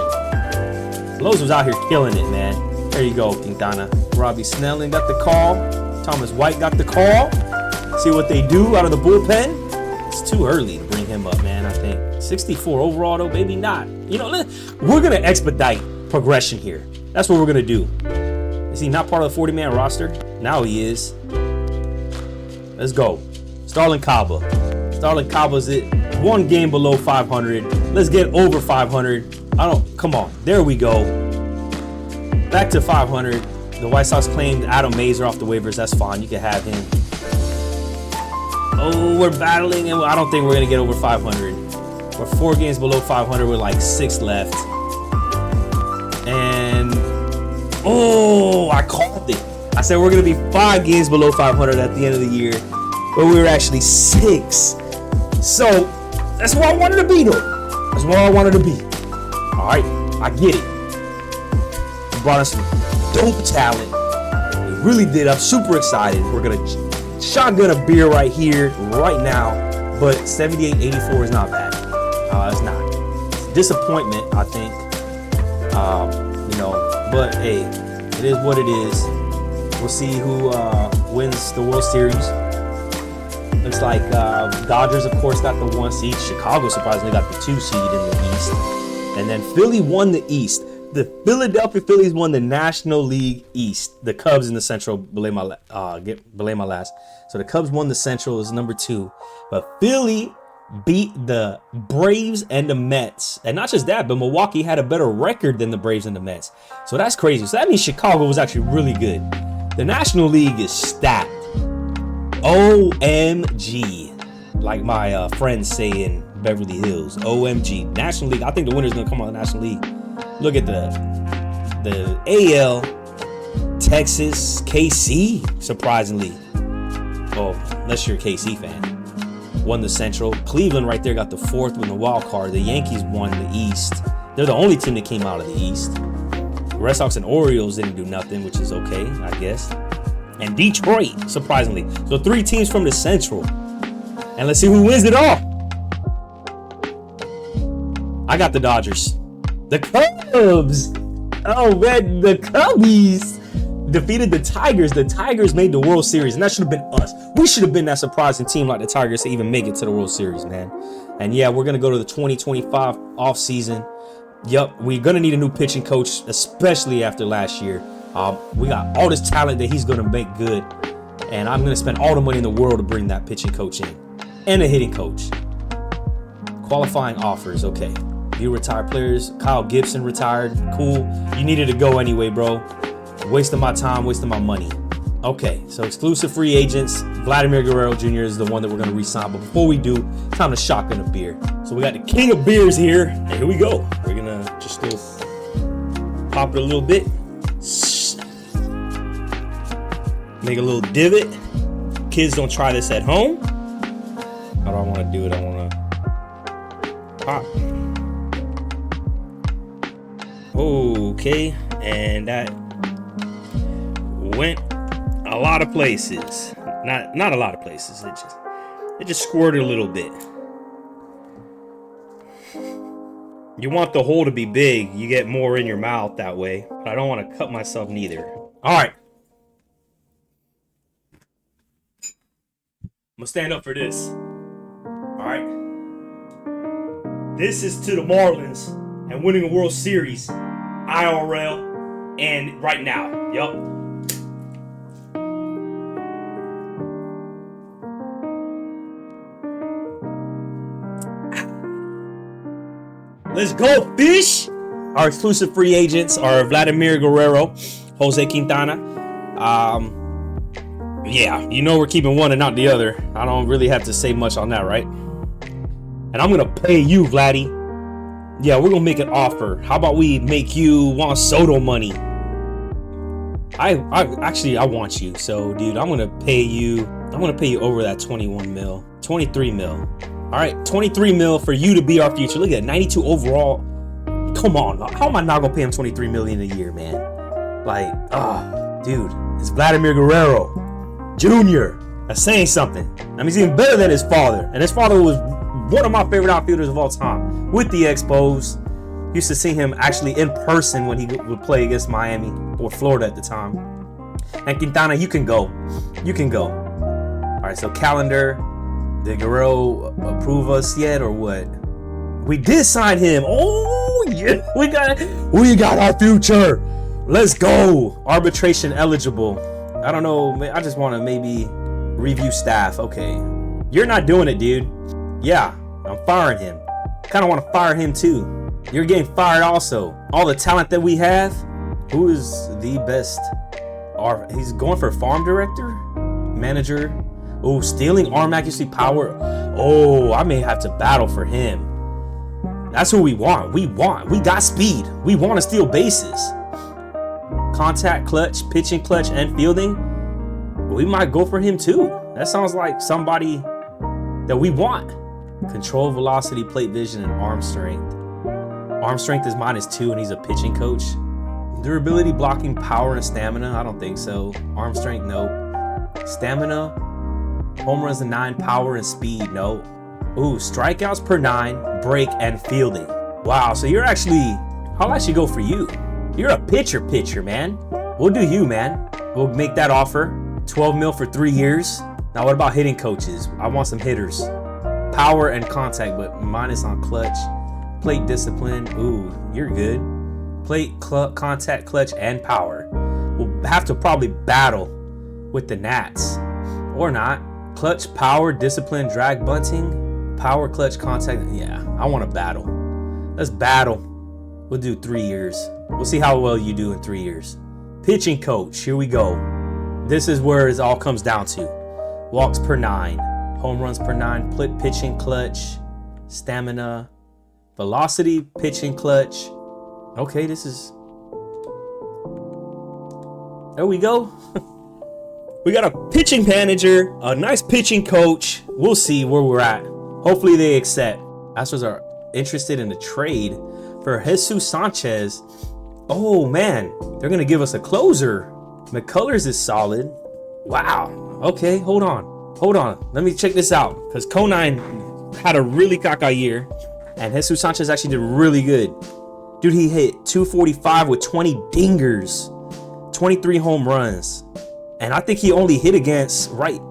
Belozo's out here killing it, man. There you go, Quintana. Robbie Snelling got the call. Thomas White got the call. See what they do out of the bullpen. It's too early to bring him up, man. I think 64 overall, though, maybe not. You know, we're gonna expedite progression here. That's what we're gonna do. Is he not part of the 40-man roster? Now he is. Let's go. Starlin Caba. Starlin Caba's it. One game below 500. Let's get over 500. Come on. There we go. Back to 500. The White Sox claimed Adam Mazer off the waivers. That's fine. You can have him. Oh, we're battling, and I don't think we're going to get over 500. We're 4 games below 500 with like 6 left. And, oh, I called it. I said we're going to be 5 games below 500 at the end of the year, but we were actually 6. So that's where I wanted to be, though. That's where I wanted to be. All right, I get it. We brought us some dope talent. We really did. I'm super excited. We're going to shotgun a beer right here, right now, but 78-84 is not bad. It's not. It's a disappointment, I think. You know, but hey, it is what it is. We'll see who wins the World Series. Looks like Dodgers, of course, got the 1 seed. Chicago surprisingly got the 2 seed in the East. And then Philly won the East. The Philadelphia Phillies won the National League East. The Cubs in the Central, belay my last. So the Cubs won the Central as number 2. But Philly beat the Braves and the Mets. And not just that, but Milwaukee had a better record than the Braves and the Mets. So that's crazy. So that means Chicago was actually really good. The National League is stacked. OMG. Like my friends say in Beverly Hills. OMG. National League. I think the winner's going to come out of the National League. Look at the AL. Texas. KC. Surprisingly. Oh, unless you're a KC fan. Won the Central. Cleveland right there got the 4th with the wild card. The Yankees won the East. They're the only team that came out of the East. The Red Sox and Orioles didn't do nothing, which is okay, I guess. And Detroit, surprisingly. So 3 teams from the Central. And let's see who wins it all. I got the Dodgers. The Cubs. Oh, man, the Cubbies defeated the Tigers. The Tigers made the World Series, and that should have been us. We should have been that surprising team like the Tigers to even make it to the World Series, man. And yeah, we're going to go to the 2025 offseason. Yup, we're going to need a new pitching coach, especially after last year. We got all this talent that he's going to make good, and I'm going to spend all the money in the world to bring that pitching coach in. And a hitting coach. Qualifying offers, okay. You retired players. Kyle Gibson retired. Cool. You needed to go anyway, bro. Wasting my time, wasting my money. Okay, so exclusive free agents. Vladimir Guerrero Jr. is the one that we're going to re-sign. But before we do, time to shotgun a beer. So we got the king of beers here. And here we go. We're going to just go pop it a little bit. Make a little divot. Kids, don't try this at home. How do I want to do it? I want to pop. Okay, and that went a lot of places. Not a lot of places. It just squirted a little bit. You want the hole to be big. You get more in your mouth that way. But I don't want to cut myself neither. All right. I'm gonna stand up for this. All right. This is to the Marlins and winning a World Series, IRL, and right now. Yup. Let's go, fish. Our exclusive free agents are Vladimir Guerrero, Jose Quintana. Yeah, you know we're keeping one and not the other. I don't really have to say much on that, right? And I'm gonna pay you, Vladdy. Yeah, we're gonna make an offer. How about we make you Juan Soto money? I want you. So, dude, I'm gonna pay you over that 21 mil, 23 mil. All right, 23 mil for you to be our future. Look at that, 92 overall. Come on, how am I not gonna pay him 23 million a year, man? Like, dude, it's Vladimir Guerrero Jr. That's saying something. I mean, he's even better than his father, and his father was one of my favorite outfielders of all time. With the Expos, used to see him actually in person when he would play against Miami or Florida at the time. And Quintana, you can go. You can go. All right, so calendar. Did Guerrero approve us yet or what? We did sign him. Oh yeah, we got our future. Let's go. Arbitration eligible. I don't know. I just want to maybe review staff. Okay, you're not doing it, dude. Yeah, I'm firing him. Kind of want to fire him too. You're getting fired also. All the talent that we have. Who is the best? He's going for farm director, manager. Oh, stealing arm accuracy, power. Oh, I may have to battle for him. That's who we want. We got speed. We want to steal bases. Contact, clutch, pitching, clutch, and fielding. We might go for him too. That sounds like somebody that we want. Control, velocity, plate vision, and arm strength. Arm strength is -2, and he's a pitching coach. Durability, blocking, power, and stamina. I don't think so. Arm strength, no. Stamina, home runs, 9, power, and speed, no. Ooh, strikeouts per 9, break, and fielding. Wow, so you're actually, I'll actually go for you. You're a pitcher, man. We'll do you, man. We'll make that offer. 12 mil for 3 years. Now, what about hitting coaches? I want some hitters. Power and contact, but minus on clutch. Plate discipline. Ooh, you're good. Plate, contact, clutch, and power. We'll have to probably battle with the Nats. Or not. Clutch, power, discipline, drag, bunting. Power, clutch, contact. Yeah, I want to battle. Let's battle. We'll do 3 years. We'll see how well you do in 3 years. Pitching coach. Here we go. This is where it all comes down to. Walks per 9. Home runs per 9. Pitching, clutch. Stamina. Velocity, pitching, clutch. Okay, this is... There we go. We got a pitching manager, a nice pitching coach. We'll see where we're at. Hopefully they accept. Astros are interested in a trade for Jesus Sanchez. Oh man, they're gonna give us a closer. McCullers is solid. Wow. Okay, hold on. Let me check this out. Because Conine had a really caca year. And Jesus Sanchez actually did really good. Dude, he hit 245 with 20 dingers. 23 home runs. And I think he only hit against right.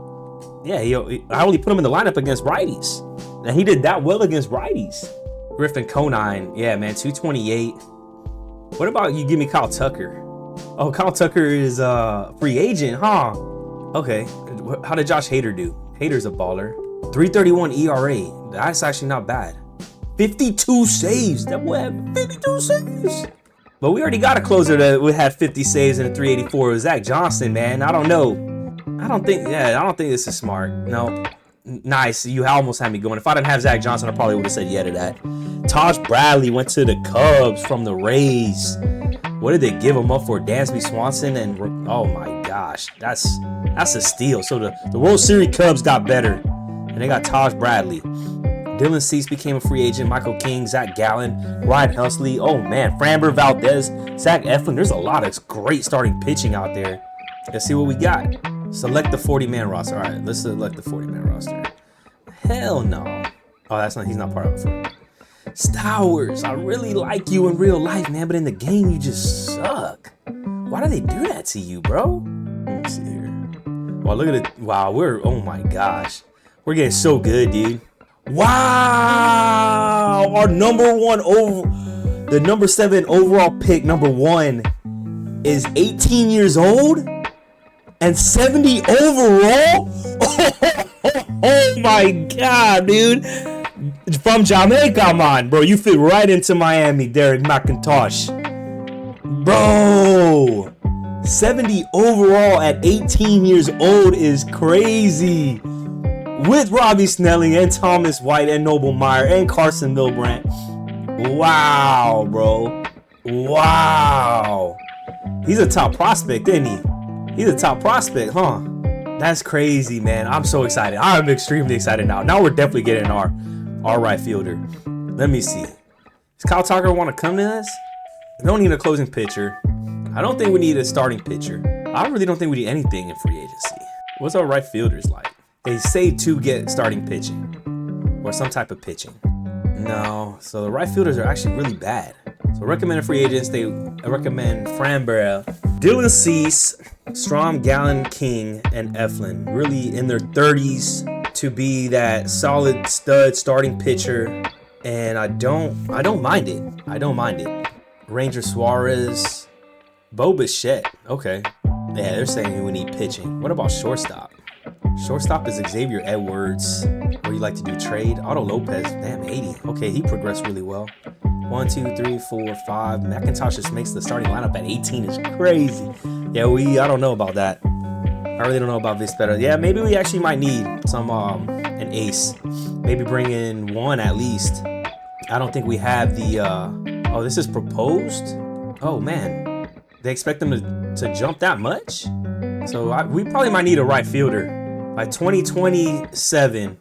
Yeah, I only put him in the lineup against righties. And he did that well against righties. Griffin Conine, yeah, man, 228. What about you give me Kyle Tucker? Oh, Kyle Tucker is a free agent, huh? Okay, how did Josh Hader do? Hader's a baller. 3.31 ERA, that's actually not bad. 52 saves, that boy had 52 saves. But we already got a closer that had 50 saves and a 384. It was Zach Johnson, man. I don't know. I don't think this is smart. No. Nice. You almost had me going. If I didn't have Zach Johnson, I probably would have said yeah to that. Taj Bradley went to the Cubs from the Rays. What did they give him up for? Dansby Swanson and oh my gosh, that's a steal. So the World Series Cubs got better, and they got Taj Bradley. Dylan Cease became a free agent. Michael King, Zach Gallen, Ryan Helsley. Oh man, Framber Valdez, Zach Eflin. There's a lot of great starting pitching out there. Let's see what we got. Select the 40-man roster. All right, let's select the 40-man roster. Hell no. Oh, he's not part of it. Stowers, I really like you in real life, man, but in the game, you just suck. Why do they do that to you, bro? Let me see here. Wow, look at it. Wow, oh my gosh. We're getting so good, dude. Wow, our the number 7 overall pick, number 1, is 18 years old and 70 overall. Oh my god, dude, From Jamaica, man. Bro, you fit right into Miami, Derek McIntosh. Bro, 70 overall at 18 years old is crazy. With Robbie Snelling and Thomas White and Noble Meyer and Carson Milbrandt. Wow, bro. Wow. He's a top prospect, isn't he? He's a top prospect, huh? That's crazy, man. I'm so excited. I'm extremely excited now. Now we're definitely getting our right fielder. Let me see. Does Kyle Tucker want to come to us? We don't need a closing pitcher. I don't think we need a starting pitcher. I really don't think we need anything in free agency. What's our right fielders like? They say to get starting pitching or some type of pitching. No, so the right fielders are actually really bad. So recommended free agents, they recommend Framberg, Dylan Cease, Strom, Gallen, King, and Eflin. Really in their 30s to be that solid stud starting pitcher. And I don't mind it. I don't mind it. Ranger Suarez, Bo Bichette. Okay. Yeah, they're saying we need pitching. What about shortstop? Shortstop is Xavier Edwards. Or you like to do trade? Otto Lopez. Damn, 80. Okay, he progressed really well. 1, 2, 3, 4, 5. McIntosh just makes the starting lineup at 18 is crazy. Yeah, I don't know about that. I really don't know about this better. Yeah, maybe we actually might need some an ace. Maybe bring in one at least. I don't think we have the oh, this is proposed? Oh man. They expect them to jump that much? So we probably might need a right fielder. By 2027,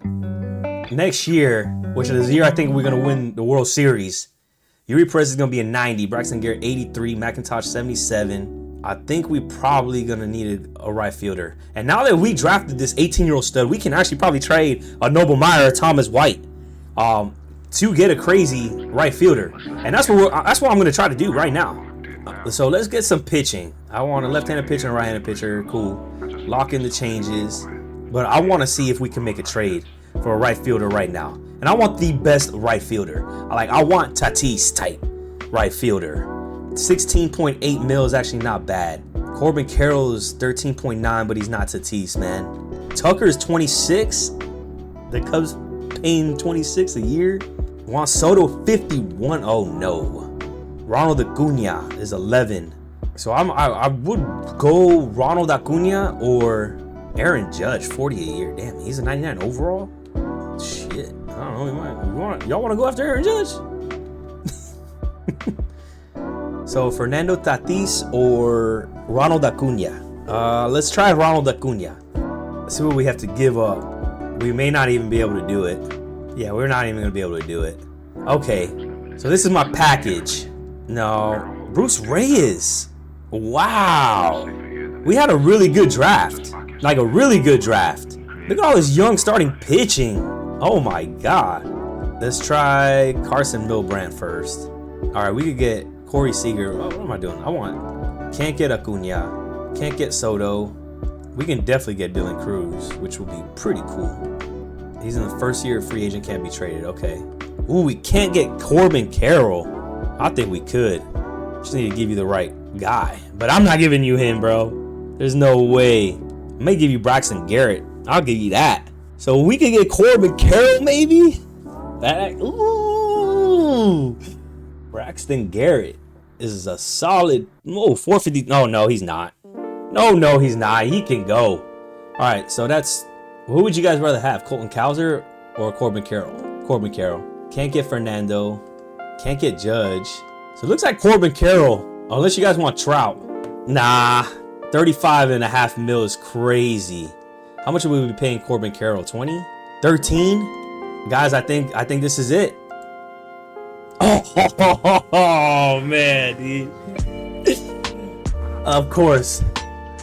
next year, which is the year I think we're going to win the World Series, Yuri Perez is going to be a 90, Braxton Garrett 83, McIntosh 77. I think we probably going to need a right fielder. And now that we drafted this 18-year-old stud, we can actually probably trade a Noble Meyer or Thomas White to get a crazy right fielder. And that's what I'm going to try to do right now. So let's get some pitching. I want a left-handed pitcher and a right-handed pitcher. Cool. Lock in the changes. But I want to see if we can make a trade for a right fielder right now. And I want the best right fielder. I want Tatis type right fielder. 16.8 mil is actually not bad. Corbin Carroll is 13.9, but he's not Tatis, man. Tucker is 26. The Cubs paying 26 a year. Juan Soto 51. Oh no. Ronald Acuna is 11. So I would go Ronald Acuna or Aaron Judge, 40 a year. Damn, he's a 99 overall? Shit. I don't know. Y'all want to go after Aaron Judge? So, Fernando Tatis or Ronald Acuna? Let's try Ronald Acuna. Let's see what we have to give up. We may not even be able to do it. Yeah, we're not even going to be able to do it. Okay. So, this is my package. No. Bruce Reyes. Wow. We had a really good draft. Like a really good draft. Look at all this young starting pitching. Oh my God. Let's try Carson Milbrandt first. All right, we could get Corey Seager. Oh, what am I doing? Can't get Acuna. Can't get Soto. We can definitely get Dylan Cruz, which will be pretty cool. He's in the first year of free agent, can't be traded. Okay. Ooh, we can't get Corbin Carroll. I think we could. Just need to give you the right guy. But I'm not giving you him, bro. There's no way. I may give you Braxton Garrett. I'll give you that. So we could get Corbin Carroll, maybe? Ooh. Braxton Garrett is a solid 450. No, he's not. No, he's not. He can go. All right, so that's... Who would you guys rather have? Colton Cowser or Corbin Carroll? Corbin Carroll. Can't get Fernando. Can't get Judge. So it looks like Corbin Carroll. Unless you guys want Trout. Nah. 35.5 mil is crazy. How much would we be paying Corbin Carroll? 20? 13? Guys, I think this is it. Oh man, dude. Of course.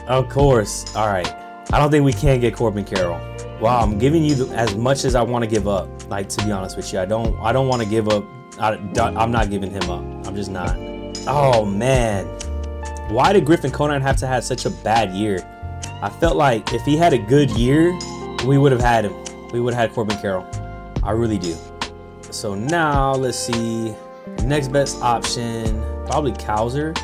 All right. I don't think we can get Corbin Carroll. Wow, I'm giving you as much as I want to give up. Like, to be honest with you, I don't want to give up. I'm not giving him up. I'm just not. Oh man. Why did Griffin Conant have to have such a bad year? I felt like if he had a good year, we would have had him. We would have had Corbin Carroll. I really do. So now let's see. Next best option, probably Cowser.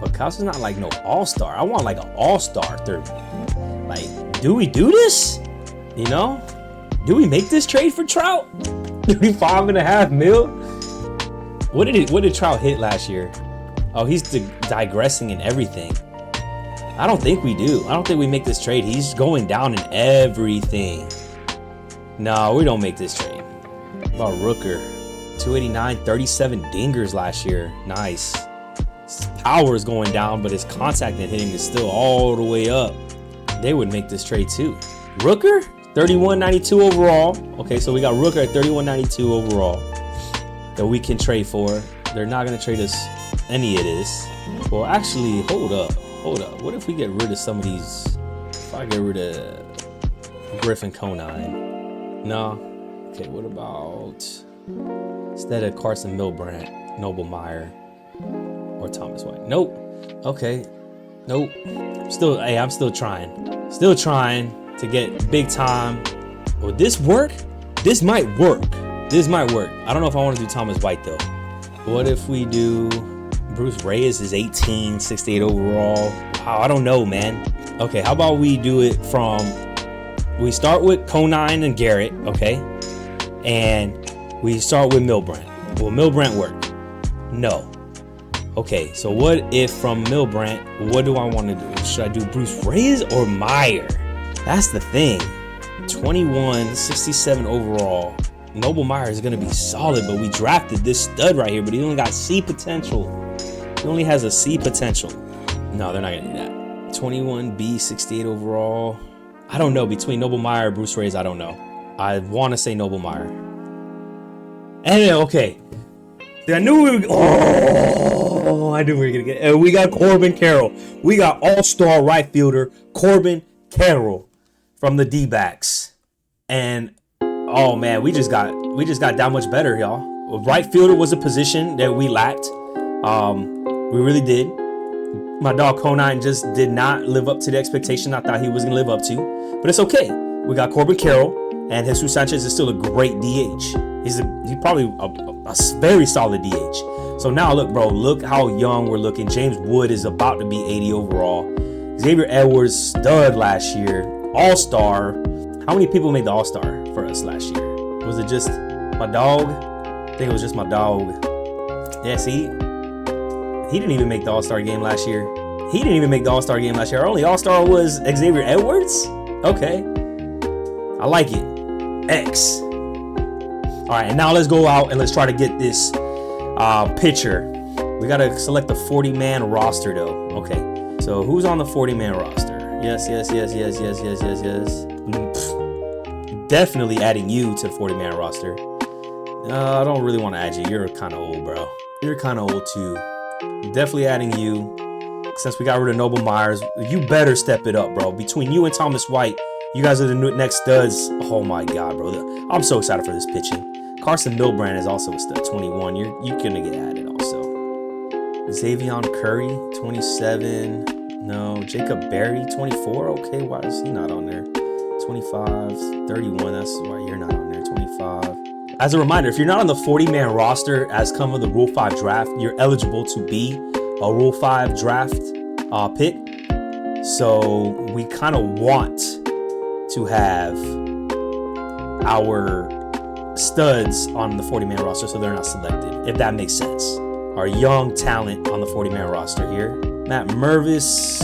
But Cowser's not like no all-star. I want like an all-star third. Like, do we do this? You know? Do we make this trade for Trout? $35.5 mil. What did Trout hit last year? Oh, he's digressing in everything. I don't think we do. I don't think we make this trade. He's going down in everything. No, we don't make this trade. What about Rooker? 289, 37 dingers last year. Nice. His power is going down, but his contact and hitting is still all the way up. They would make this trade too. Rooker? 31.92 overall. Okay, so we got Rooker at 31.92 overall that we can trade for. They're not going to trade us any of this. Well, actually, hold up. What if we get rid of some of these? If I get rid of Griffin Conine? No. Okay, what about instead of Carson Milbrandt, Noble Meyer, or Thomas White? Nope. Okay. Nope. I'm still trying. Still trying to get big time. Will this work? This might work. I don't know if I want to do Thomas White though. What if we do Bruce Reyes is 18, 68 overall. Wow, I don't know, man. Okay, how about we do it from, we start with Conine and Garrett, okay? And we start with Milbrandt. Will Milbrandt work? No. Okay, so what if from Milbrandt, what do I want to do? Should I do Bruce Reyes or Meyer? That's the thing. 21, 67 overall. Noble Meyer is going to be solid, but we drafted this stud right here, but he only got C potential. He only has a C potential. No, they're not going to do that. 21B, 68 overall. I don't know. Between Noble Meyer and Bruce Reyes, I don't know. I want to say Noble Meyer. And okay. I knew we were. Oh, I knew we were going to get. And we got Corbin Carroll. We got all-star right fielder Corbin Carroll from the D-backs. And oh man, we just got that much better, y'all. Right fielder was a position that we lacked. We really did. My dog Conine just did not live up to the expectation I thought he was gonna live up to. But it's okay. We got Corbin Carroll, and Jesus Sanchez is still a great DH. He's probably a very solid DH. So now look, bro, look how young we're looking. James Wood is about to be 80 overall. Xavier Edwards, stud last year, all-star. How many people made the all-star for us last year? Was it just my dog? I think it was just my dog. Yeah, see? He didn't even make the all-star game last year. Our only all-star was Xavier Edwards? Okay. I like it. X. All right, and now let's go out and let's try to get this pitcher. We got to select the 40-man roster, though. Okay. So who's on the 40-man roster? Yes. Definitely adding you to the 40-man roster. I don't really want to add you. You're kind of old, bro. You're kind of old, too. Definitely adding you. Since we got rid of Noble Myers, you better step it up, bro. Between you and Thomas White, you guys are the next studs. Oh, my God, bro. I'm so excited for this pitching. Carson Milbrandt is also a stud, 21. You're going to get added also. Xavier Curry, 27. No. Jacob Berry, 24. Okay, why is he not on there? 25, 31. That's why you're not on there. 25. As a reminder, if you're not on the 40-man roster as come with the Rule 5 draft, you're eligible to be a Rule 5 draft pick. So we kind of want to have our studs on the 40-man roster so they're not selected, if that makes sense. Our young talent on the 40-man roster here. Matt Mervis,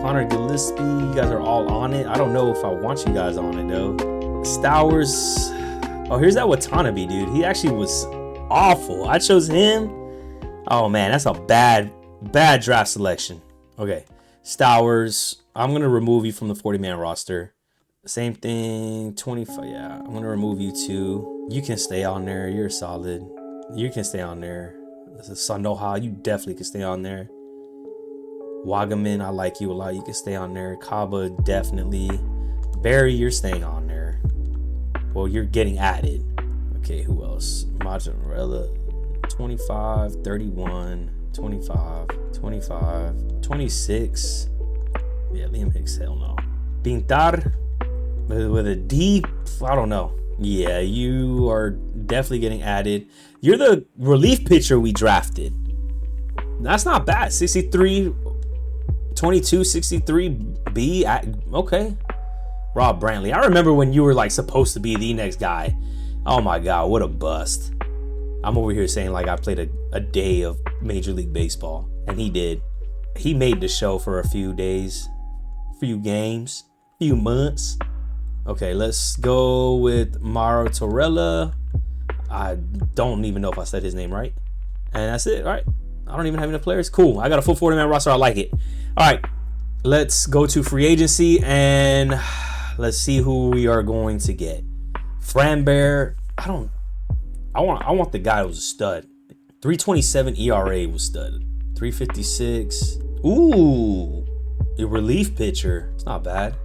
Connor Gillespie, you guys are all on it. I don't know if I want you guys on it, though. Stowers. Oh, here's that Watanabe, dude. He actually was awful. I chose him. Oh, man, that's a bad draft selection. Okay. Stowers. I'm going to remove you from the 40-man roster. Same thing. 25. Yeah, I'm going to remove you, too. You can stay on there. You're solid. You can stay on there. This is Sanoha. You definitely can stay on there. Wagaman, I like you a lot. You can stay on there. Kaba, definitely. Barry, you're staying on there. Well, you're getting added. Okay, who else? Mozzarella, 25, 31, 25, 25, 26. Yeah, Liam Hicks, hell no. Pintar, with a D, I don't know. Yeah, you are definitely getting added. You're the relief pitcher we drafted. That's not bad. 63, 22, 63B. Okay. Rob Brantley. I remember when you were like supposed to be the next guy. Oh my God, what a bust. I'm over here saying like I played a day of Major League Baseball, and he did. He made the show for a few days, few games, few months. Okay, let's go with Maro Torella. I don't even know if I said his name right. And that's it, right? I don't even have enough players. Cool, I got a full 40-man roster. I like it. All right, let's go to free agency, and let's see who we are going to get. Frambear, I want the guy who was a stud. 3.27 ERA was stud. 3.56. Ooh, a relief pitcher. It's not bad.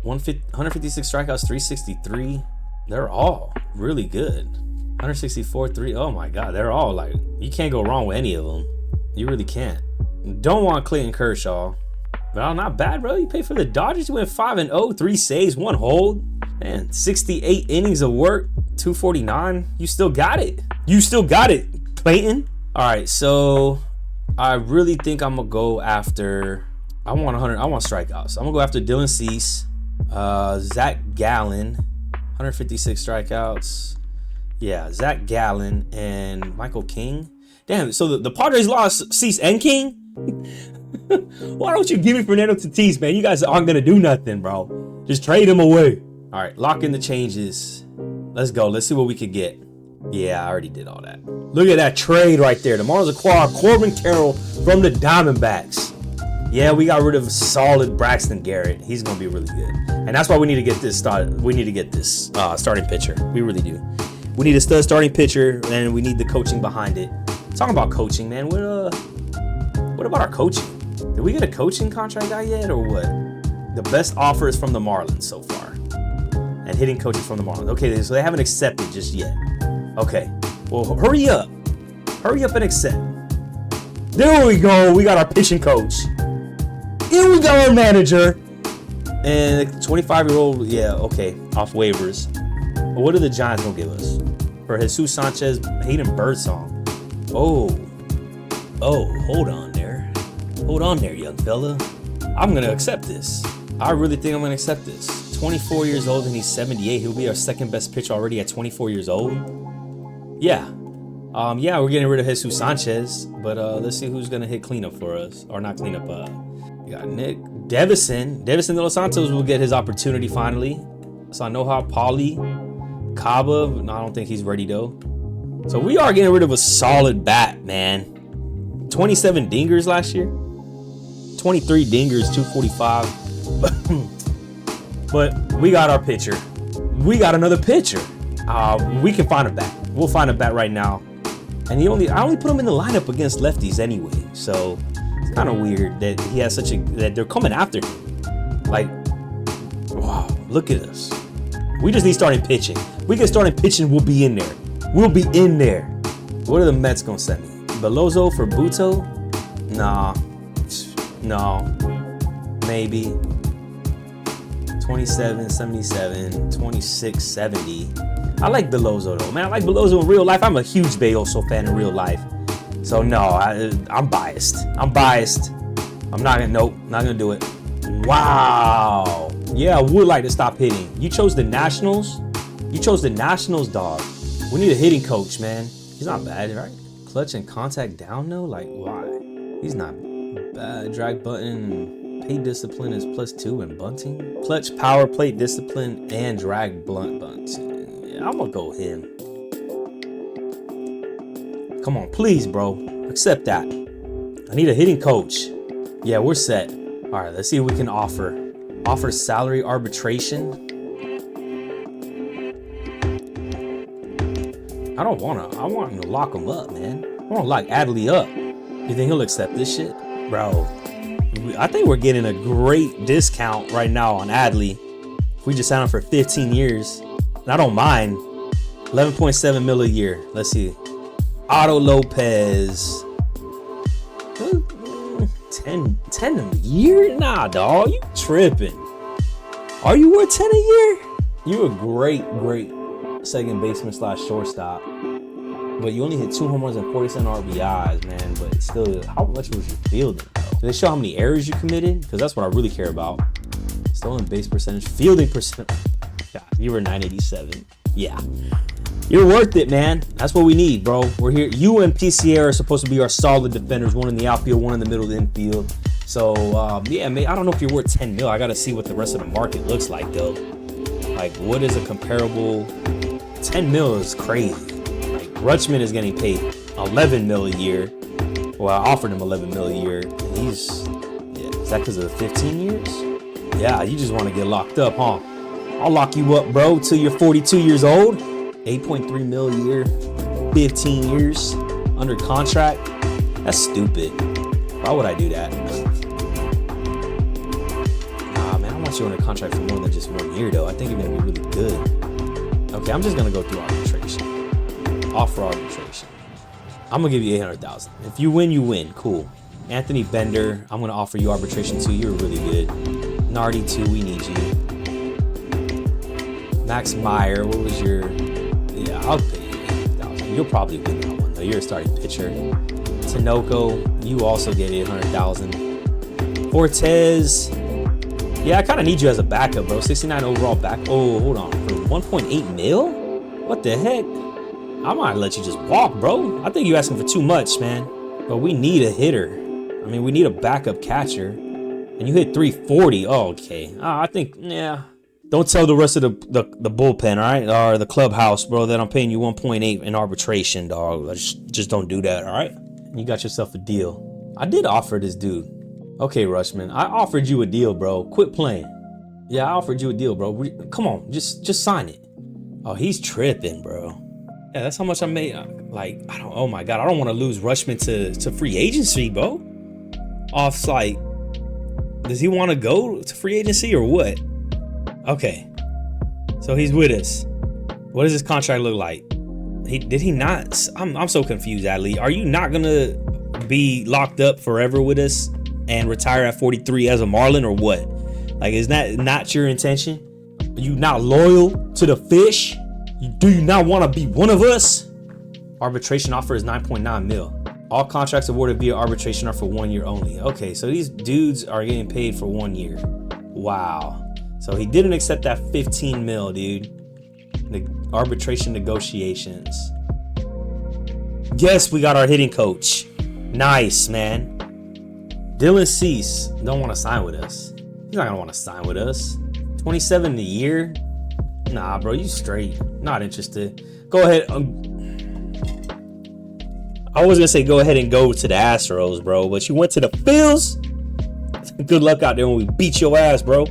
156 strikeouts, 363. They're all really good. 164, 3. Oh my God, they're all like, you can't go wrong with any of them. You really can't. Don't want Clayton Kershaw. Well, not bad, bro. You paid for the Dodgers. You went 5-0, 3 saves, 1 hold. Man, 68 innings of work, 249. You still got it. You still got it, Clayton. All right, so I really think I'm gonna go after. I want strikeouts. I'm gonna go after Dylan Cease, Zach Gallen, 156 strikeouts. Yeah, Zach Gallen and Michael King. Damn, so the Padres lost Cease and King? Why don't you give me Fernando Tatis, man? You guys aren't gonna do nothing, bro. Just trade him away. All right, lock in the changes. Let's go. Let's see what we could get. Yeah, I already did all that. Look at that trade right there. The Marlins acquired Corbin Carroll from the Diamondbacks. Yeah, we got rid of solid Braxton Garrett. He's gonna be really good, and that's why we need to get this started. We need to get this starting pitcher. We really do. We need a stud starting pitcher, and we need the coaching behind it. Talking about coaching, man. What about our coaching? Did we get a coaching contract guy yet, or what? The best offer is from the Marlins so far, and hitting coaches from the Marlins. Okay, so they haven't accepted just yet. Okay, well, hurry up and accept. There we go. We got our pitching coach. Here we go, our manager, and 25-year-old. Yeah, okay, off waivers. But what are the Giants gonna give us for Jesus Sanchez, Hayden Birdsong? Oh, hold on there, young fella. I'm gonna accept this. I really think I'm gonna accept this. 24 years old and he's 78. He'll be our second best pitcher already at 24 years old. Yeah. Yeah, we're getting rid of Jesus Sanchez, but let's see who's gonna hit cleanup for us, or not cleanup. We got Nick Devison de Los Santos will get his opportunity finally. Sanoha Pauly, Kaba. No, I don't think he's ready though. So we are getting rid of a solid bat, man. 27 dingers last year. 23 dingers, 245. But we got our pitcher. We got another pitcher. We can find a bat. We'll find a bat right now. And I only put him in the lineup against lefties anyway. So it's kind of weird that he has that they're coming after him. Like, wow, look at us. We just need starting pitching. We get starting pitching, we'll be in there. We'll be in there. What are the Mets gonna send me? Belozo for Buto? Nah. No. Maybe. 27-77, 26-70. I like Belozo though, man. I like Belozo in real life. I'm a huge Belozo fan in real life. So no, I'm biased. I'm not gonna do it. Wow. Yeah, I would like to stop hitting. You chose the Nationals? Dog. We need a hitting coach, man. He's not bad, right? Clutch and contact down though? Like, why? He's not bad. Drag button, plate discipline is +2 and bunting. Clutch, power, plate discipline, and drag blunt bunting. Yeah, I'm gonna go him. Come on, please, bro. Accept that. I need a hitting coach. Yeah, we're set. All right, let's see what we can offer. Offer salary arbitration. I want him to lock him up, man. I want to lock Adley up. You think he'll accept this shit? Bro, I think we're getting a great discount right now on Adley. If we just sign him for 15 years, and I don't mind. 11.7 mil a year. Let's see. Otto Lopez. 10 a year? Nah, dog. You tripping. Are you worth 10 a year? You a great second baseman / shortstop. But you only hit 2 home runs and 47 RBIs, man. But still, how much was you fielding, bro? Did they show how many errors you committed? Because that's what I really care about. Stolen base percentage, fielding percent. God, you were 987. Yeah. You're worth it, man. That's what we need, bro. We're here. You and PCA are supposed to be our solid defenders. One in the outfield, one in the middle of the infield. So, yeah, man, I don't know if you're worth 10 mil. I got to see what the rest of the market looks like, though. Like, what is a comparable... 10 mil is crazy. Like, Rutschman is getting paid 11 mil a year. Well, I offered him 11 mil a year. And he's... Yeah, is that because of the 15 years? Yeah, you just want to get locked up, huh? I'll lock you up, bro, till you're 42 years old. 8.3 mil a year, 15 years, under contract. That's stupid. Why would I do that? Nah, man, I want you under contract for more than just 1 year, though. I think you're going to be really good. Okay, I'm just going to go through arbitration. Offer arbitration. I'm going to give you $800,000. If you win, you win. Cool. Anthony Bender, I'm going to offer you arbitration, too. You're really good. Nardi, too, we need you. Max Meyer, what was your... Yeah, I'll pay you $800,000. You'll probably win that one, though. You're a starting pitcher. Tinoco, you also get $800,000. Fortes, yeah, I kind of need you as a backup, bro. 69 overall back. Oh, hold on. For 1.8 mil? What the heck? I might let you just walk, bro. I think you're asking for too much, man. But we need a hitter. I mean, we need a backup catcher. And you hit 340. Oh, okay. I think, yeah. Don't tell the rest of the bullpen, all right, or the clubhouse, bro, that I'm paying you 1.8 in arbitration, dog. Just don't do that, all right? You got yourself a deal. I did offer this dude. Okay, Rutschman, I offered you a deal, bro. Quit playing. Yeah, I offered you a deal, bro. Come on, just sign it. Oh, he's tripping, bro. Yeah, that's how much I made. Like, oh my God, I don't want to lose Rutschman to free agency, bro. Off, like, does he want to go to free agency or what? Okay, so he's with us. What does his contract look like? Did he not? I'm so confused, Adley. Are you not gonna be locked up forever with us and retire at 43 as a Marlin or what? Like, is that not your intention? Are you not loyal to the fish? Do you not want to be one of us? Arbitration offer is 9.9 mil. All contracts awarded via arbitration are for 1 year only. Okay, so these dudes are getting paid for 1 year. Wow. So he didn't accept that 15 mil, dude. The arbitration negotiations. Yes, we got our hitting coach. Nice, man. Dylan Cease don't want to sign with us. He's not gonna want to sign with us. 27 a year? Nah, bro, you straight. Not interested. Go ahead. I was gonna say go ahead and go to the Astros, bro, but you went to the Phils. Good luck out there when we beat your ass, bro.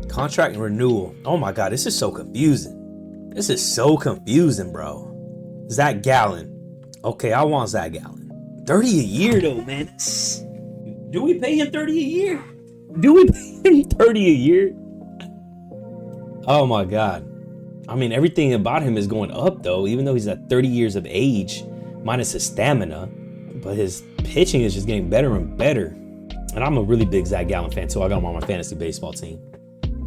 Contract and renewal. Oh my God, this is so confusing. This is so confusing, bro. Zach Gallen. Okay, I want Zach Gallen. 30 a year though, man. Do we pay him 30 a year? Do we pay him 30 a year? Oh my God. I mean, everything about him is going up though, even though he's at 30 years of age, minus his stamina. But his pitching is just getting better and better. And I'm a really big Zach Gallen fan too. I got him on my fantasy baseball team.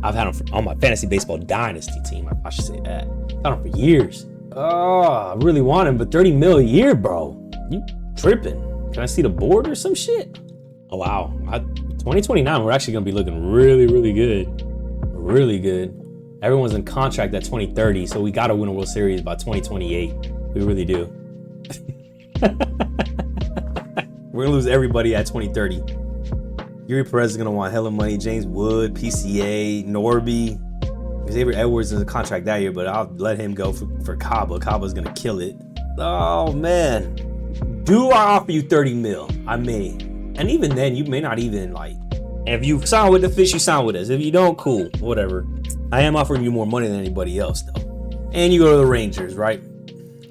I've had him on my fantasy baseball dynasty team. I should say that. Got him for years. Oh, I really want him, but 30 mil a year, bro. You tripping. Can I see the board or some shit? Oh, wow. 2029, we're actually going to be looking really, really good. Really good. Everyone's in contract at 2030, so we got to win a World Series by 2028. We really do. We're going to lose everybody at 2030. Yuri Perez is going to want hella money. James Wood, PCA, Norby. Xavier Edwards is in a contract that year, but I'll let him go for Caba. Caba's going to kill it. Oh, man. Do I offer you 30 mil? I may. And even then, you may not even, like... If you sign with the fish, you sign with us. If you don't, cool. Whatever. I am offering you more money than anybody else, though. And you go to the Rangers, right?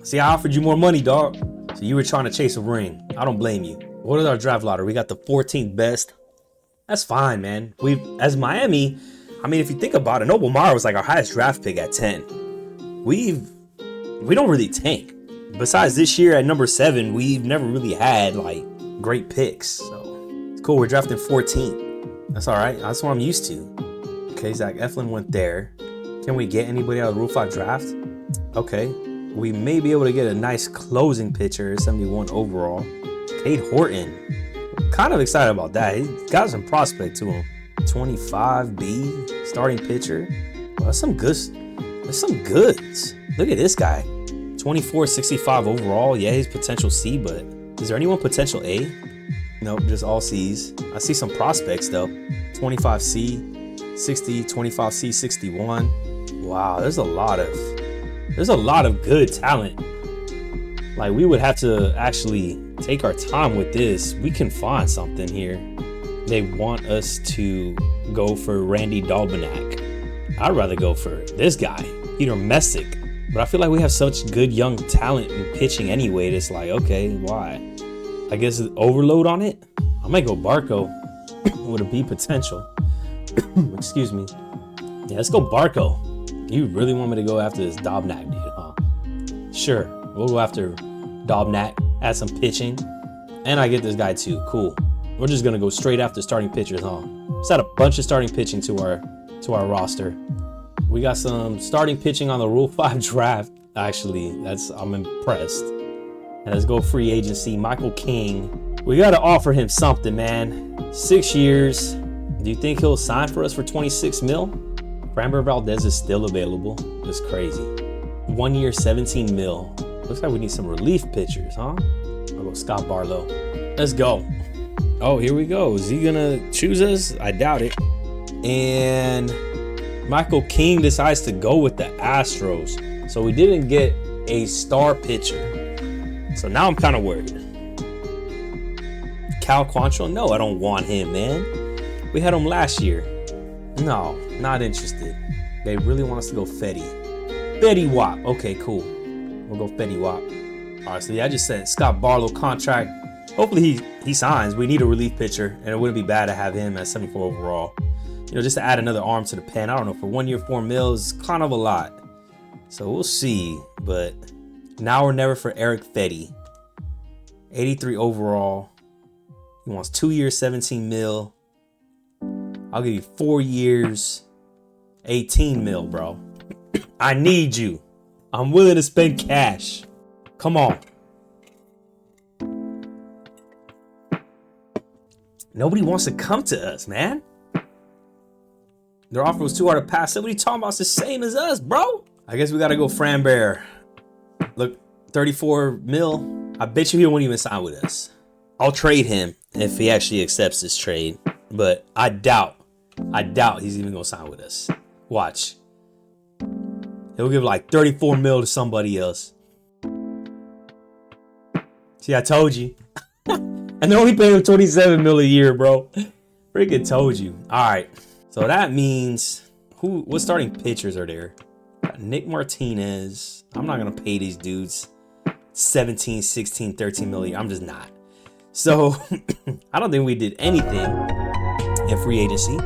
See, I offered you more money, dog. So you were trying to chase a ring. I don't blame you. What is our draft lottery? We got the 14th best. That's fine, man. As Miami, I mean, if you think about it, Noble Mara was like our highest draft pick at 10. We don't really tank. Besides this year at number 7, we've never really had like great picks. So it's cool. We're drafting 14th. That's all right. That's what I'm used to. Okay, Zach Eflin went there. Can we get anybody out of the Rule 5 draft? Okay. We may be able to get a nice closing pitcher, 71 overall. Cade Horton. Kind of excited about that. He's got some prospect to him. 25B, starting pitcher. Well, that's some goods. Look at this guy. 24, 65 overall. Yeah, he's potential C, but is there anyone potential A? Nope, just all C's. I see some prospects though. 25C, 60, 25C, 61. Wow, there's a lot of good talent. Like, we would have to actually take our time with this. We can find something here. They want us to go for Randy Dalbanak. I'd rather go for this guy, Peter Messick. But I feel like we have such good young talent in pitching anyway. It's like, okay, why? I guess it's overload on it. I might go Barco with a B potential. Excuse me. Yeah, let's go Barco. You really want me to go after this Dobnak dude, huh? Sure, we'll go after Dobnak, add some pitching, and I get this guy too. Cool. We're just gonna go straight after starting pitchers, huh? Let's add a bunch of starting pitching to our roster. We got some starting pitching on the Rule 5 draft. Actually, I'm impressed. And let's go free agency. Michael King. We gotta offer him something, man. 6 years. Do you think he'll sign for us for 26 mil? Framber Valdez is still available. That's crazy. 1 year, 17 mil. Looks like we need some relief pitchers, huh? I'll go Scott Barlow. Let's go. Oh, here we go. Is he gonna choose us? I doubt it. And Michael King decides to go with the Astros. So we didn't get a star pitcher. So now I'm kind of worried. Cal Quantrill? No, I don't want him, man. We had him last year. No, not interested. They really want us to go Fetty Wap. Okay, cool. We'll go Fetty Wap. All right, so yeah, I just said Scott Barlow contract. Hopefully he signs. We need a relief pitcher, and it wouldn't be bad to have him at 74 overall. You know, just to add another arm to the pen. I don't know, for 1 year, 4 mil is kind of a lot. So we'll see, but now or never for Eric Fetty. 83 overall. He wants 2 years, 17 mil. I'll give you 4 years, 18 mil, bro. I need you. I'm willing to spend cash. Come on. Nobody wants to come to us, man. Their offer was too hard to pass. What are you talking about? It's the same as us, bro. I guess we got to go Framber. Look, 34 mil. I bet you he won't even sign with us. I'll trade him if he actually accepts this trade. But I doubt he's even going to sign with us. Watch. He'll give like 34 mil to somebody else. See, I told you. And they're only paying him 27 mil a year, bro. Freaking told you. All right. So that means what starting pitchers are there? Got Nick Martinez. I'm not going to pay these dudes 17, 16, 13 million. I'm just not. So I don't think we did anything in free agency.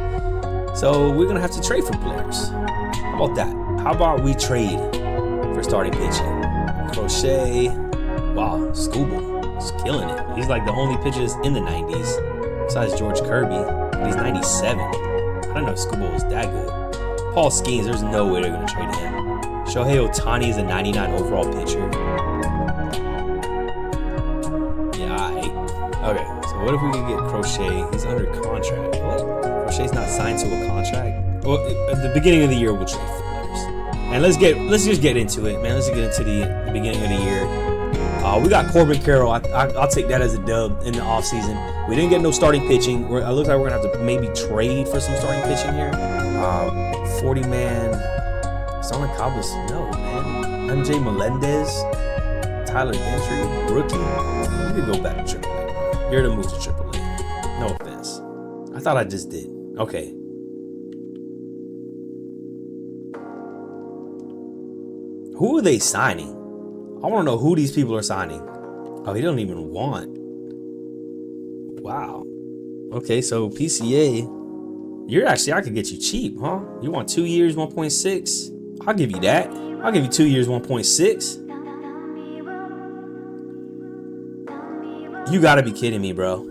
So we're going to have to trade for players. How about that? How about we trade for starting pitching? Crochet. Wow, Scooble is killing it. He's like the only pitcher in the 90s besides George Kirby. He's 97. I don't know if Scooble was that good. Paul Skeens, there's no way they're going to trade him. Shohei Ohtani is a 99 overall pitcher. Yeah, okay. So what if we can get Crochet? He's under contract. What? Crochet's not signed to a contract? Well, at the beginning of the year, we'll trade for players. And let's just get into it, man. Let's get into the beginning of the year. We got Corbin Carroll. I'll take that as a dub in the offseason. We didn't get no starting pitching. It looks like we're going to have to maybe trade for some starting pitching here. 40-man. Starting Cobbles. No, man. MJ Melendez. Tyler Gentry. Rookie. You can go back to AAA, bro. You're the move to AAA. No offense. I thought I just did. Okay. Who are they signing? I want to know who these people are signing. Oh, he don't even want. Wow. Okay, so PCA, I could get you cheap, huh? You want 2 years, 1.6? I'll give you that. I'll give you 2 years, 1.6. You gotta be kidding me, bro.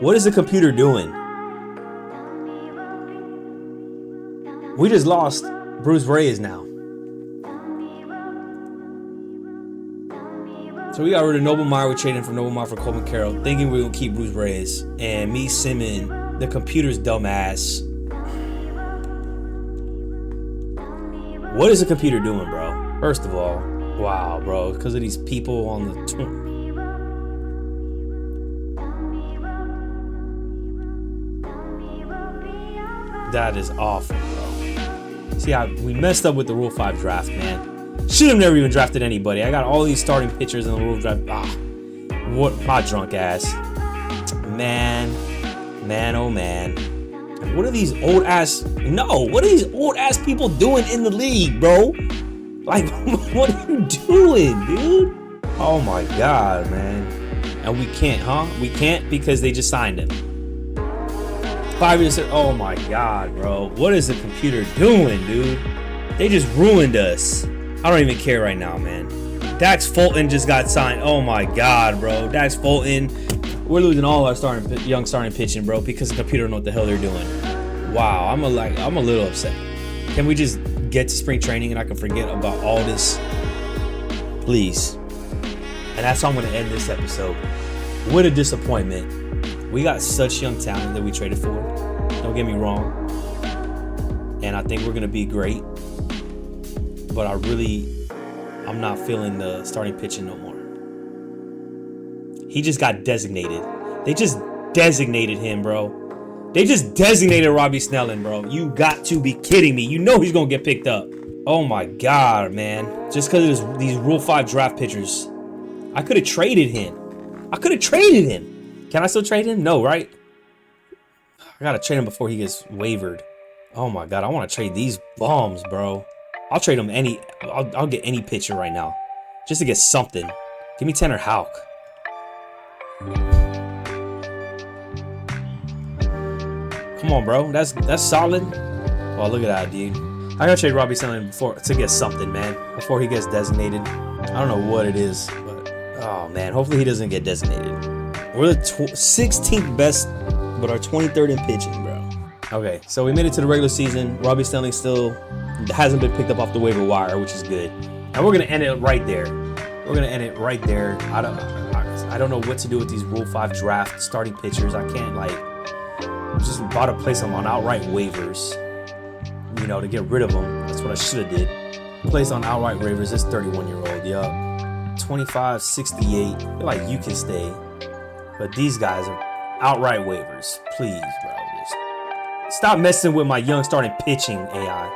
What is the computer doing? We just lost Bruce Reyes now. So we got rid of Noblemeyer. We traded for Noblemeyer for Corbin Carroll, thinking we were going to keep Bruce Reyes. And me, Simmon, the computer's dumbass. What is the computer doing, bro? First of all, Wow, bro. Because of these people on the... That is awful, bro. See, we messed up with the Rule 5 draft, man. Should have never even drafted anybody. I got all these starting pitchers in the Rule draft. What my drunk ass. Man, oh man. What are these old ass... No, what are these old ass people doing in the league, bro? Like, what are you doing, dude? Oh my God, man. And we can't, huh? We can't because they just signed him. 5 years. Oh my God, bro. What is the computer doing, dude? They just ruined us. I don't even care right now, man. Dax Fulton just got signed. Oh my God, bro. Dax Fulton. We're losing all our young starting pitching, bro, because the computer don't know what the hell they're doing. Wow, I'm a little upset. Can we just get to spring training and I can forget about all this, please? And that's how I'm going to end this episode. What a disappointment. We got such young talent that we traded for. Don't get me wrong. And I think we're going to be great. But I'm not feeling the starting pitching no more. He just got designated. They just designated him, bro. They just designated Robbie Snelling, bro. You got to be kidding me. You know he's going to get picked up. Oh my God, man. Just because of these Rule 5 draft pitchers. I could have traded him. Can I still trade him? No, right? I got to trade him before he gets wavered. Oh my God, I want to trade these bombs, bro. I'll trade him I'll get any pitcher right now. Just to get something. Give me Tanner Houck. Come on, bro. That's solid. Oh, look at that, dude. I gotta trade Robbie Snelling to get something, man. Before he gets designated. I don't know what it is, but oh man, hopefully he doesn't get designated. We're the 16th best, but our 23rd in pitching, bro. Okay, so we made it to the regular season. Robbie Snelling still hasn't been picked up off the waiver wire, which is good. And we're gonna end it right there. I don't know what to do with these Rule 5 draft starting pitchers. I can't just about to place them on outright waivers, you know, to get rid of them. That's what I should have did. Place on outright waivers. This 31-year-old, yup. 25, 68. Feel like you can stay, but these guys are outright waivers. Please, bro, just stop messing with my young starting pitching AI.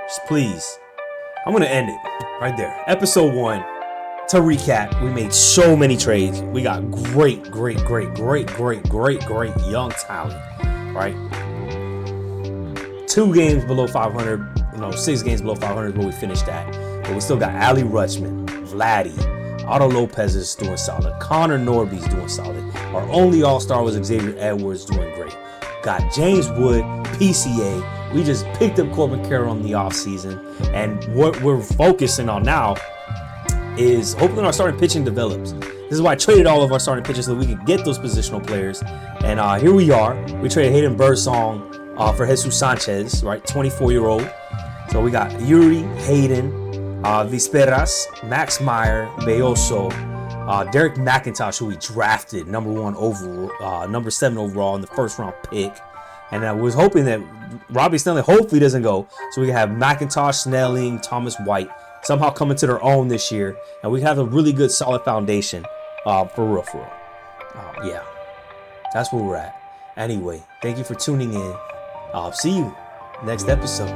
Just please. I'm gonna end it right there. Episode 1. To recap, we made so many trades. We got great young talent, right? 2 games below 500, 6 games below 500 is where we finished at. But we still got Ali Rutschman, Vladdy, Otto Lopez is doing solid. Connor Norby's doing solid. Our only all-star was Xavier Edwards doing great. Got James Wood, PCA. We just picked up Corbin Carroll in the offseason. And what we're focusing on now is hopefully our starting pitching develops. This is why I traded all of our starting pitchers so we could get those positional players. And here we are. We traded Hayden Birdsong for Jesus Sanchez, right? 24-year-old. So we got Yuri, Hayden, Visperas, Max Meyer, Beoso, Derek McIntosh, who we drafted number 7 overall in the first round pick. And I was hoping that Robbie Snelling hopefully doesn't go. So we can have McIntosh, Snelling, Thomas White somehow coming to their own this year, and we have a really good solid foundation for real. Yeah, that's where we're at. Anyway, thank you for tuning in. See you next episode.